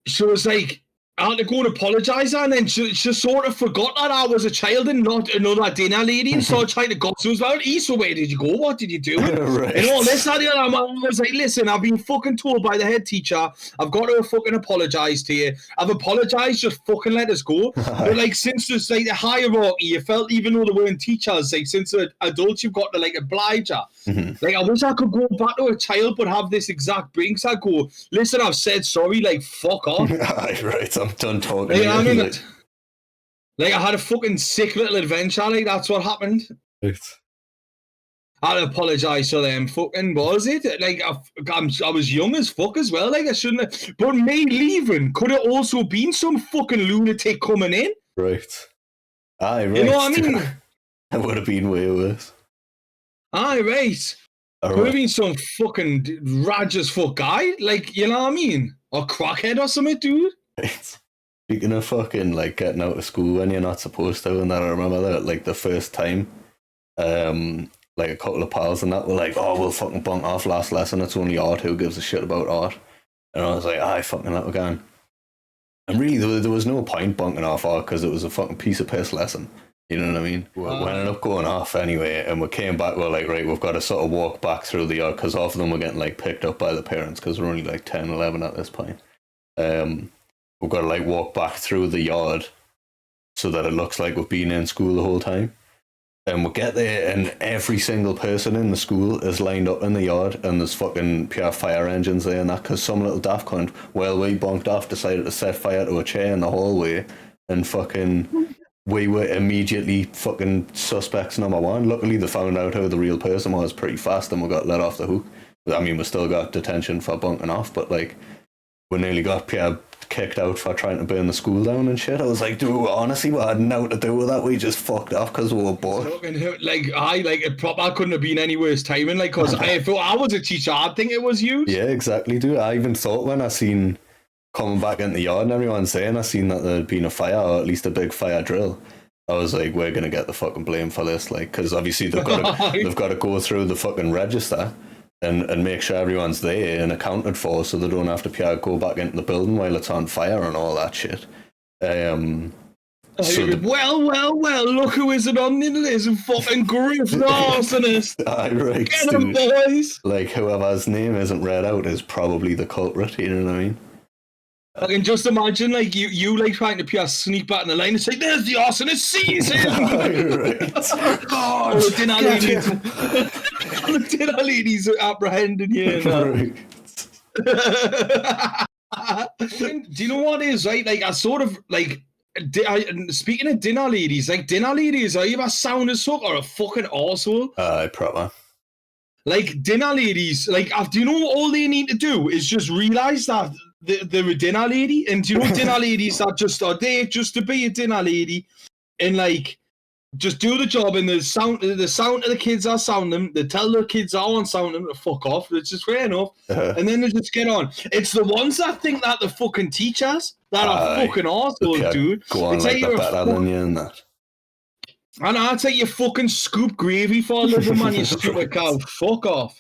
She was like, I had to go and apologise, and then she sort of forgot that I was a child and not another dinner lady and started trying to gossip about it. So where did you go? What did you do? Right. And all this, and I was like, listen, I've been fucking told by the head teacher, I've got to fucking apologise to you. I've apologised, just fucking let us go. But like, since there's like the hierarchy, you felt even though they weren't teachers, like since they're adults, you've got to like oblige her. Mm-hmm. Like, I wish I could go back to a child but have this exact brinks. I'd go, listen, I've said sorry, like, fuck off. Right, I'm done talking. Like, I mean, like, I had a fucking sick little adventure, like, that's what happened. Right. I had to apologise to them, fucking, was it? Like, I was young as fuck as well, like, I shouldn't have. But me leaving could have also been some fucking lunatic coming in. Right. Aye, right. You know what I mean? It would have been way worse. Aye, right. Could have been some fucking raj as fuck guy, like, you know what I mean? Or crackhead or something, dude. Right. Speaking of fucking, like, getting out of school when you're not supposed to, and then I remember that, like, the first time, like, a couple of pals and that were like, oh, we'll fucking bunk off last lesson, it's only art, who gives a shit about art? And I was like, aye, fucking that again. And really, there was no point bunking off art because it was a fucking piece of piss lesson. You know what I mean? We ended up going off anyway, and we came back, we're like, right, we've got to sort of walk back through the yard, because half of them were getting, like, picked up by the parents, because we're only, like, 10, 11 at this point. We've got to, like, walk back through the yard so that it looks like we've been in school the whole time. And we get there, and every single person in the school is lined up in the yard, and there's fucking pure fire engines there and that, because some little daft cunt, while we bunked off, decided to set fire to a chair in the hallway, and fucking... We were immediately fucking suspects number one. Luckily, they found out who the real person was pretty fast, and we got let off the hook. I mean, we still got detention for bunking off, but, like, we nearly got kicked out for trying to burn the school down and shit. I was like, dude, honestly, we had nothing to do with that. We just fucked off because we were bored. Like, it probably couldn't have been any worse timing. Like, because if I was a teacher, I'd think it was you. Yeah, exactly, dude. I even thought when I seen coming back in the yard and everyone saying I seen that there'd been a fire, or at least a big fire drill, I was like, we're gonna get the fucking blame for this, like, because obviously they've got to go through the fucking register and make sure everyone's there and accounted for, so they don't have to go back into the building while it's on fire and all that shit. Well, look who isn't on the list, fucking Griff, the arsonist. Right, get them, boys. Like, whoever's name isn't read out is probably the culprit, you know what I mean? I can just imagine like you like trying to pure sneak back in the line. It's like there's the arsonist season. God, the dinner ladies are apprehending you. Do you know what it is, right? Like I sort of like speaking of dinner ladies, like dinner ladies are either sound as fuck or a fucking arsehole. Proper. Like dinner ladies, like do you know all they need to do is just realise that they're a dinner lady, and do you know dinner ladies that just are there just to be a dinner lady, and like just do the job, and the sound of the kids are sound them. They tell the kids I want sound them to fuck off. It's just fair enough, and then they just get on. It's the ones that think that the fucking teachers that are fucking arseholes, dude. Go on, it's like they're better than you and that. And I'd take your fucking scoop gravy for a living, man, you stupid cow. Fuck off.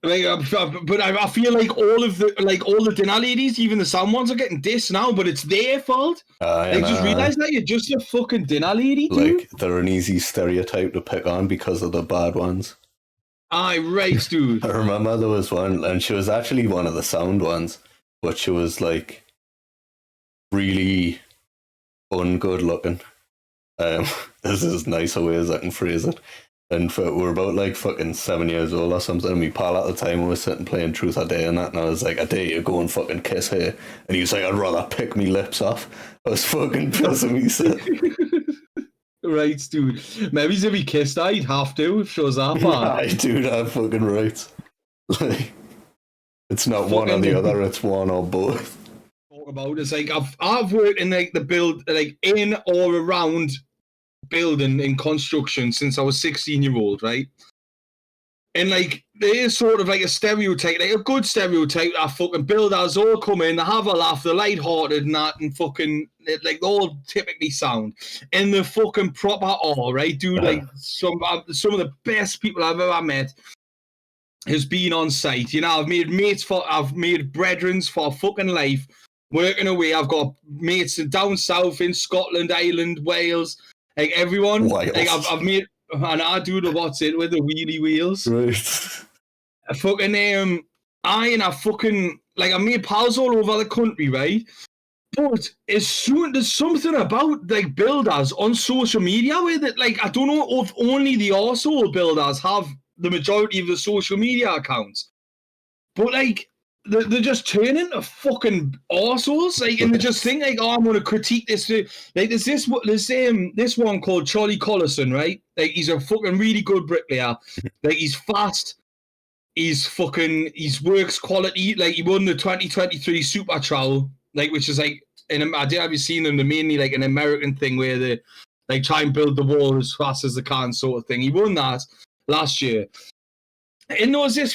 Like, but I feel like all the dinner ladies, even the sound ones, are getting dissed now. But it's their fault. They just realise that you're just a fucking dinner lady, dude. Like they're an easy stereotype to pick on because of the bad ones. Aye, right, dude. I remember there was one, and she was actually one of the sound ones, but she was like really ungood looking. This is as nice a way as I can phrase it. And we're about like fucking 7 years old or something. And my pal at the time was sitting playing Truth or Dare and that, and I was like, I dare you to go and fucking kiss her. And he was like, I'd rather pick me lips off. I was fucking pissing myself. Right, dude. Maybe if he kissed her, he'd have to if she was that bad. Aye, dude, I'm fucking right. Like, it's not fucking one or the other, it's one or both. Talk about it's like I've worked in like the build, like in or around building in construction since I was 16-year-old, right? And like there's sort of like a stereotype, like a good stereotype that fucking builders all come in, they have a laugh, they're lighthearted and that, and fucking like they all typically sound. And the fucking proper right, dude, like some of the best people I've ever met has been on site. You know, I've made brethrens for fucking life, working away. I've got mates down south in Scotland, Ireland, Wales. Like everyone, like I've made, and I do the what's it with the wheelie wheels. Right. I fucking I made pals all over the country, right? But as soon there's something about like builders on social media with it, like I don't know if only the arsehole builders have the majority of the social media accounts, but like. They're just turning to fucking arseholes, like, and they just think like, oh, I'm gonna critique this. Like, there's this one called Charlie Collison, right? Like, he's a fucking really good bricklayer. Like, he's fast. He's works quality. Like, he won the 2023 Super Trowel, like, which is like, have you seen them? They're mainly like an American thing where they like try and build the wall as fast as they can, sort of thing. He won that last year. And there was this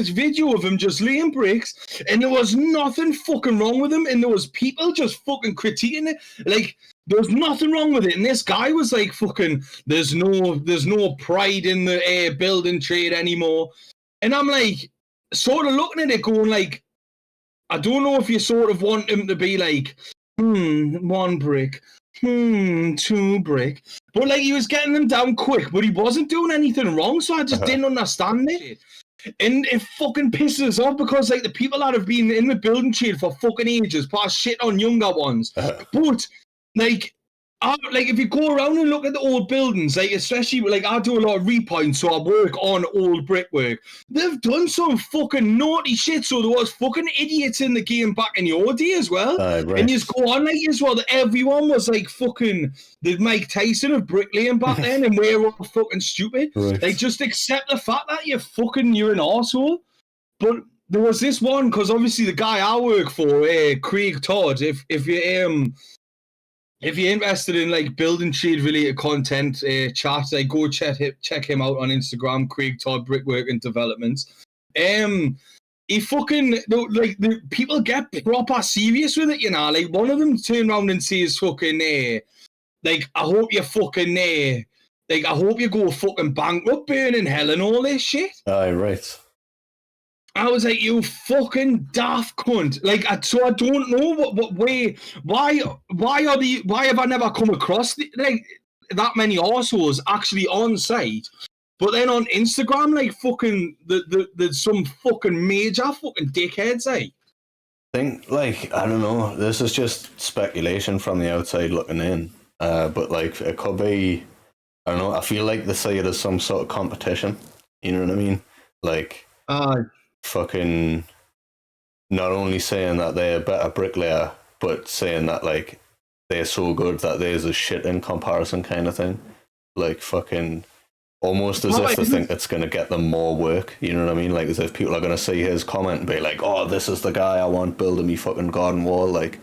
video of him just laying bricks, and there was nothing fucking wrong with him, and there was people just fucking critiquing it. Like, there was nothing wrong with it, and this guy was like, fucking, there's no pride in the building trade anymore. And I'm like, sort of looking at it going like, I don't know if you sort of want him to be like, 1 brick, 2 brick. But like he was getting them down quick, but he wasn't doing anything wrong, so I just didn't understand it. And it fucking pisses us off because like the people that have been in the building trade for fucking ages pass shit on younger ones. But like if you go around and look at the old buildings, like especially like I do a lot of repoints, so I work on old brickwork. They've done some fucking naughty shit, so there was fucking idiots in the game back in your day as well. Right. And you just go on like as well that everyone was like fucking the Mike Tyson of bricklaying back then, and we're all fucking stupid. Right. Like just accept the fact that you're an arsehole. But there was this one, because obviously the guy I work for, Craig Todd, if you're interested in like building trade related content, chat, like go check him out on Instagram, Craig Todd Brickwork and Developments. He fucking like the people get proper serious with it, you know. Like one of them turned around and says fucking like I hope you fucking like I hope you go fucking bankrupt, burn in hell and all this shit. Aye, right. I was like, you fucking daft cunt. Like, so I don't know what way, why have I never come across that many arseholes actually on site But then on Instagram, like fucking, there's some fucking major fucking dickheads, eh? Think, like, I don't know, this is just speculation from the outside looking in. But like, it could be, I don't know, I feel like they say it as some sort of competition. You know what I mean? Like, fucking, not only saying that they're a better bricklayer, but saying that, like, they're so good that theirs is shit in comparison kind of thing. Like, fucking, almost as if they think it's going to get them more work. You know what I mean? Like, as if people are going to see his comment and be like, oh, this is the guy I want building me fucking garden wall. Like,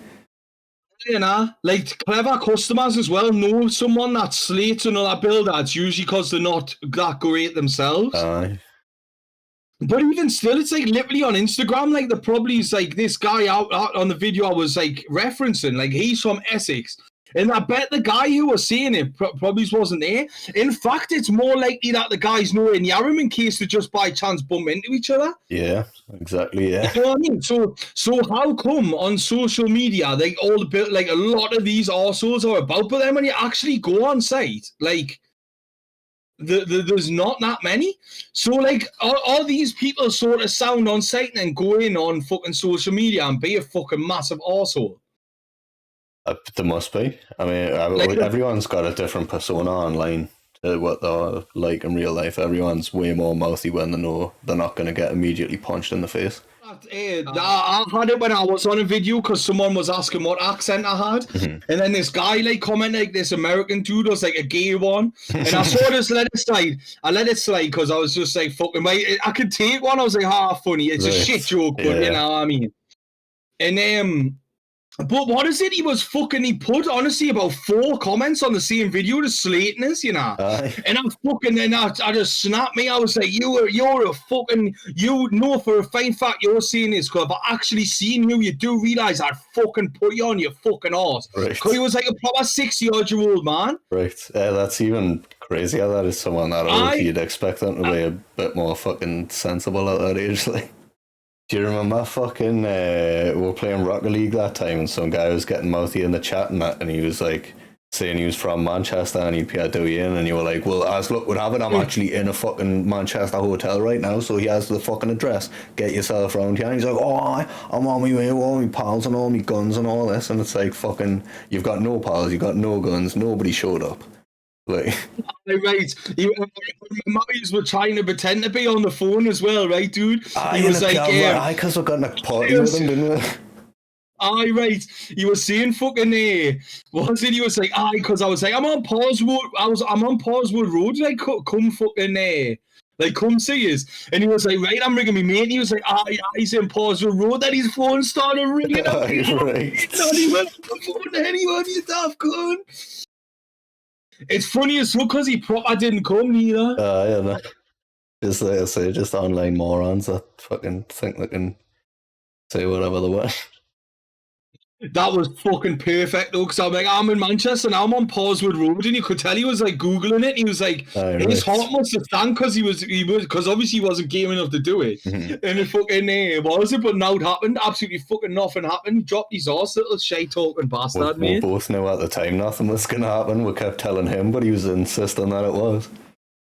you know, like clever customers as well know someone that slates another builder. It's usually because they're not that great themselves. But even still, it's like literally on Instagram, like the probably is like this guy out on the video I was like referencing, like he's from Essex. And I bet the guy who was saying it probably wasn't there. In fact, it's more likely that the guy's nowhere near him in case they just by chance bump into each other. Yeah, exactly. Yeah. You know what I mean? So how come on social media, like all the like a lot of these arseholes are about, but then when you actually go on site, like there's not that many. So like all these people sort of sound on site and then go in on fucking social media and be a fucking massive arsehole. There must be. I mean, everyone's got a different persona online to what they're like in real life. Everyone's way more mouthy when they know they're not going to get immediately punched in the face. I had it when I was on a video because someone was asking what accent I had, and then this guy like commented, like this American dude was like a gay one, and I sort of let it slide. I let it slide because I was just like, fucking, wait, I could take one. I was like, funny. It's a shit joke, but you know what I mean. And but what is it? He put honestly about 4 comments on the same video to slating us, you know. And I just snapped me. I was like, you're a fucking, you know for a fine fact you're saying this because I've actually seen you. You do realize I'd fucking put you on your fucking arse. Because he was like a proper 60-odd-year-old man. Right. That's even crazier. That is someone that old. You'd expect them to be a bit more fucking sensible at that age, like. Do you remember fucking, we were playing Rocket League that time and some guy was getting mouthy in the chat and that, and he was like saying he was from Manchester and he'd PRW in, and you were like, well, as luck would have it, I'm actually in a fucking Manchester hotel right now, so he has the fucking address, get yourself around here. And he's like, oh, I'm on my way with all my pals and all my guns and all this, and it's like, fucking, you've got no pals, you've got no guns, nobody showed up. Like, right, Matthias were trying to pretend to be on the phone as well, right, dude? He was like, because we got in a party with him, didn't we? Right. He was saying fucking what was it? He was like, because I was like, I'm on Parswood. I'm on Parswood Road. Like, come fucking like, come see us. And he was like, right, I'm ringing me mate. And he was like, he's in Parswood Road. Then his phone started ringing up. Right. Not even the phone to anyone. You daft cunt. It's funny as well because he proper didn't come neither. Yeah, no. Just like I say, just online morons that fucking think they can say whatever they want. That was fucking perfect though, because I'm like, I'm in Manchester now, I'm on Parswood Road, and you could tell he was like Googling it. He was like, his heart must have stank because he was, because obviously he wasn't game enough to do it. And it fucking, what was it? But now it happened, absolutely fucking nothing happened. He dropped his arse, little shit talking bastard, mate. We both knew at the time nothing was going to happen. We kept telling him, but he was insisting that it was.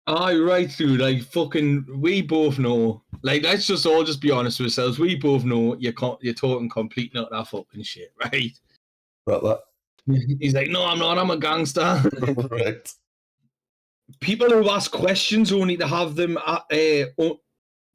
Right, dude. Like, fucking, we both know. Like, let's just all just be honest with ourselves. We both know you're talking complete not that fucking shit, right? Right. He's like, no, I'm not. I'm a gangster. Right. People who ask questions only to have them.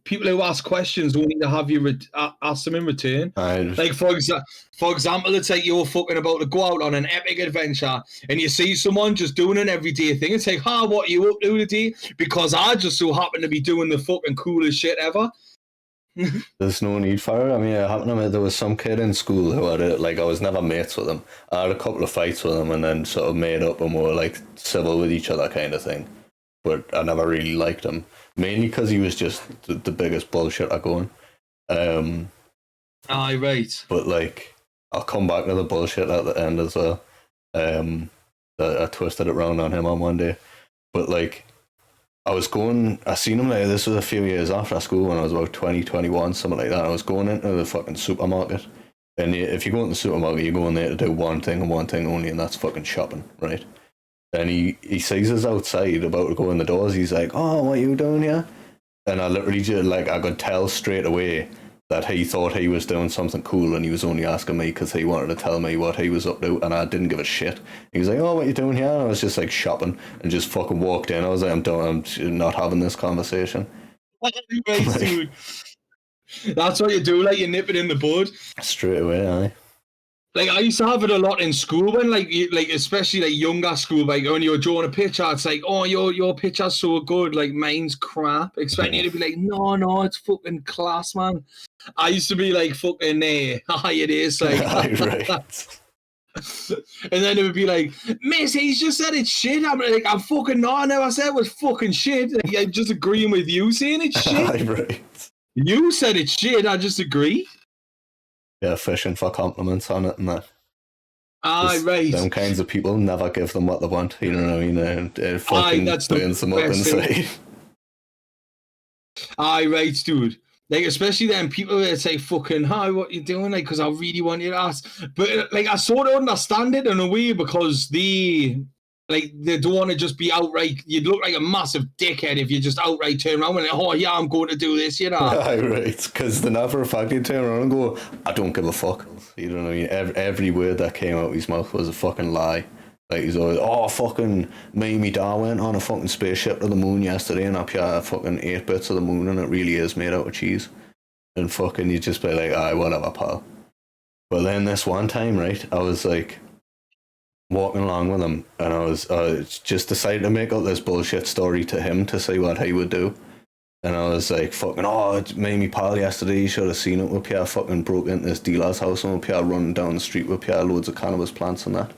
People who ask questions only to have you ask them in return. Like, for example, it's like you're fucking about to go out on an epic adventure and you see someone just doing an everyday thing. It's like, what are you up to today? Because I just so happen to be doing the fucking coolest shit ever. There's no need for it. I mean, it happened to me. There was some kid in school who had it. Like, I was never mates with him. I had a couple of fights with him and then sort of made up and we were like civil with each other kind of thing. But I never really liked him. Mainly because he was just the biggest bullshitter going. Right. But, like, I'll come back to the bullshit at the end as well. I twisted it round on him on one day. But, like, I seen him, like, this was a few years after school when I was about 20, 21, something like that. I was going into the fucking supermarket. And if you go into the supermarket, you go in there to do one thing and one thing only, and that's fucking shopping, right? And he sees us outside about to go in the doors. He's like, "Oh, what are you doing here?" And I literally just, like, I could tell straight away that he thought he was doing something cool, and he was only asking me because he wanted to tell me what he was up to, and I didn't give a shit. He was like, "Oh, what you doing here?" And I was just like shopping, and just fucking walked in. I was like, I'm not having this conversation. Right, dude. That's what you do, like, you nip it in the bud. Straight away, aye. Like, I used to have it a lot in school when, like especially, like, younger school, like, when you were drawing a picture, it's like, "Oh, your picture's so good, like, mine's crap." Expecting you to be like, no, it's fucking class, man. I used to be like, fucking, hi, it is, like. Right. And then it would be like, "Miss, he's just said it's shit." I'm like, "I'm fucking not. I never said it was fucking shit. Like, I'm just agreeing with you saying it's shit." Right. You said it's shit, I just agree. Yeah, fishing for compliments on it and that. Right. Them kinds of people, never give them what they want. You know what I mean? They're fucking burns them up inside. Right, dude. Like, especially then people that say, "Fucking, hi, what you doing?" Like, because I really want you to ask. But, like, I sort of understand it in a way because they don't want to just be outright. You'd look like a massive dickhead if you just outright turn around and like, "Oh yeah, I'm going to do this," you know. Right, because the never fact you turn around and go, "I don't give a fuck." You know what I mean? Every word that came out of his mouth was a fucking lie. Like, he's always, "Oh, fucking, me and me dad went on a fucking spaceship to the moon yesterday and up here fucking 8 bits of the moon and it really is made out of cheese." And fucking, you just be like, "Aye, whatever, pal." But then this one time, right, I was like walking along with him and I was just decided to make up this bullshit story to him to see what he would do. And I was like, "Fucking, oh, it's me and me pal yesterday, you should have seen it. We're here fucking broke into this dealer's house and we're here running down the street with here loads of cannabis plants and that."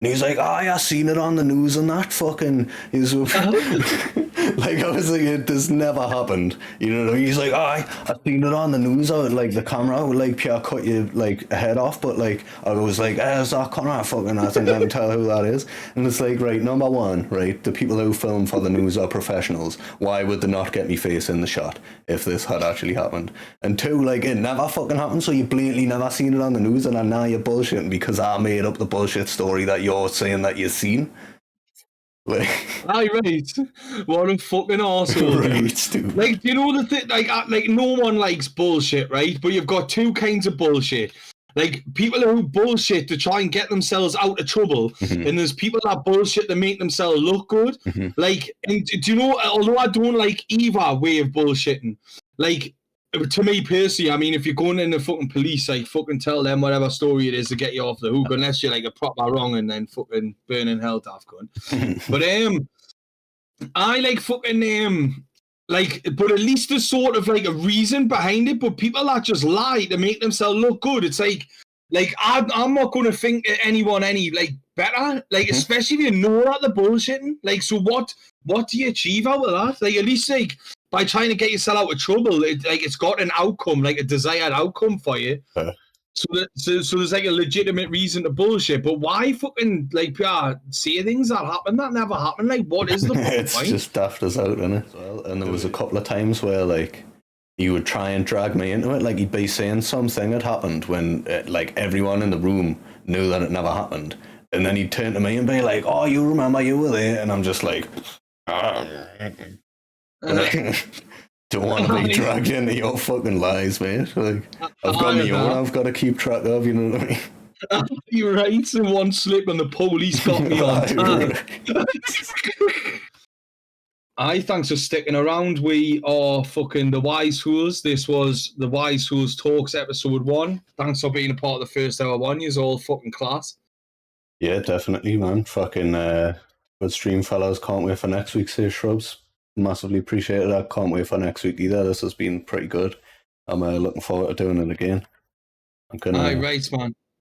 And he's like, "I seen it on the news and that fucking." He's like, I was like, "This never happened." You know what I mean? He's like, I seen it on the news. I would, like, the camera would, like, Pierre cut you, like, a head off. But, like, I was like, "Is that Connor?" Fucking, I think I can tell who that is. And it's like, right, number one, right, the people who film for the news are professionals. Why would they not get me face in the shot if this had actually happened? And two, like, it never fucking happened. So you blatantly never seen it on the news, and now you're bullshitting because I made up the bullshit story that you're saying that you've seen. Like, right. What a fucking arsehole, right, dude. Like, you know the thing? Like, no one likes bullshit, right? But you've got two kinds of bullshit. Like, people who bullshit to try and get themselves out of trouble, and there's people that bullshit to make themselves look good. Like, and do you know? Although I don't like either way of bullshitting, like, to me personally, I mean, if you're going in the fucking police, like, fucking tell them whatever story it is to get you off the hook, unless you're like a proper wrong and then fucking burning hell daft gun. But I like fucking like, but at least there's sort of like a reason behind it. But people that just lie to make themselves look good, it's like I'm not going to think anyone any like better, like, especially if you know that they're bullshitting. Like, so what do you achieve out of that? Like, at least, like, by trying to get yourself out of trouble, it's got an outcome, like a desired outcome for you. So there's like a legitimate reason to bullshit. But why fucking, like, say things that happen that never happen? Like, what is the point? It's just daft us out, isn't it? Well, and there was a couple of times where, like, he would try and drag me into it. Like, he'd be saying something had happened when, like, everyone in the room knew that it never happened. And then he'd turn to me and be like, "Oh, you remember you were there?" And I'm just like, don't want to be dragged into your fucking lies, mate. Like, I've got my own I've got to keep track of, you know what I mean? You're right, in one slip and the police got me on time. Thanks for sticking around. We are fucking the Wise Fools. This was the Wise Fools Talks episode 1. Thanks for being a part of the first hour one. You're all fucking class. Yeah, definitely, man. Fucking good stream, fellas. Can't wait for next week's Shrubs. Massively appreciate it. I can't wait for next week either. This has been pretty good. I'm looking forward to doing it again. Right, man.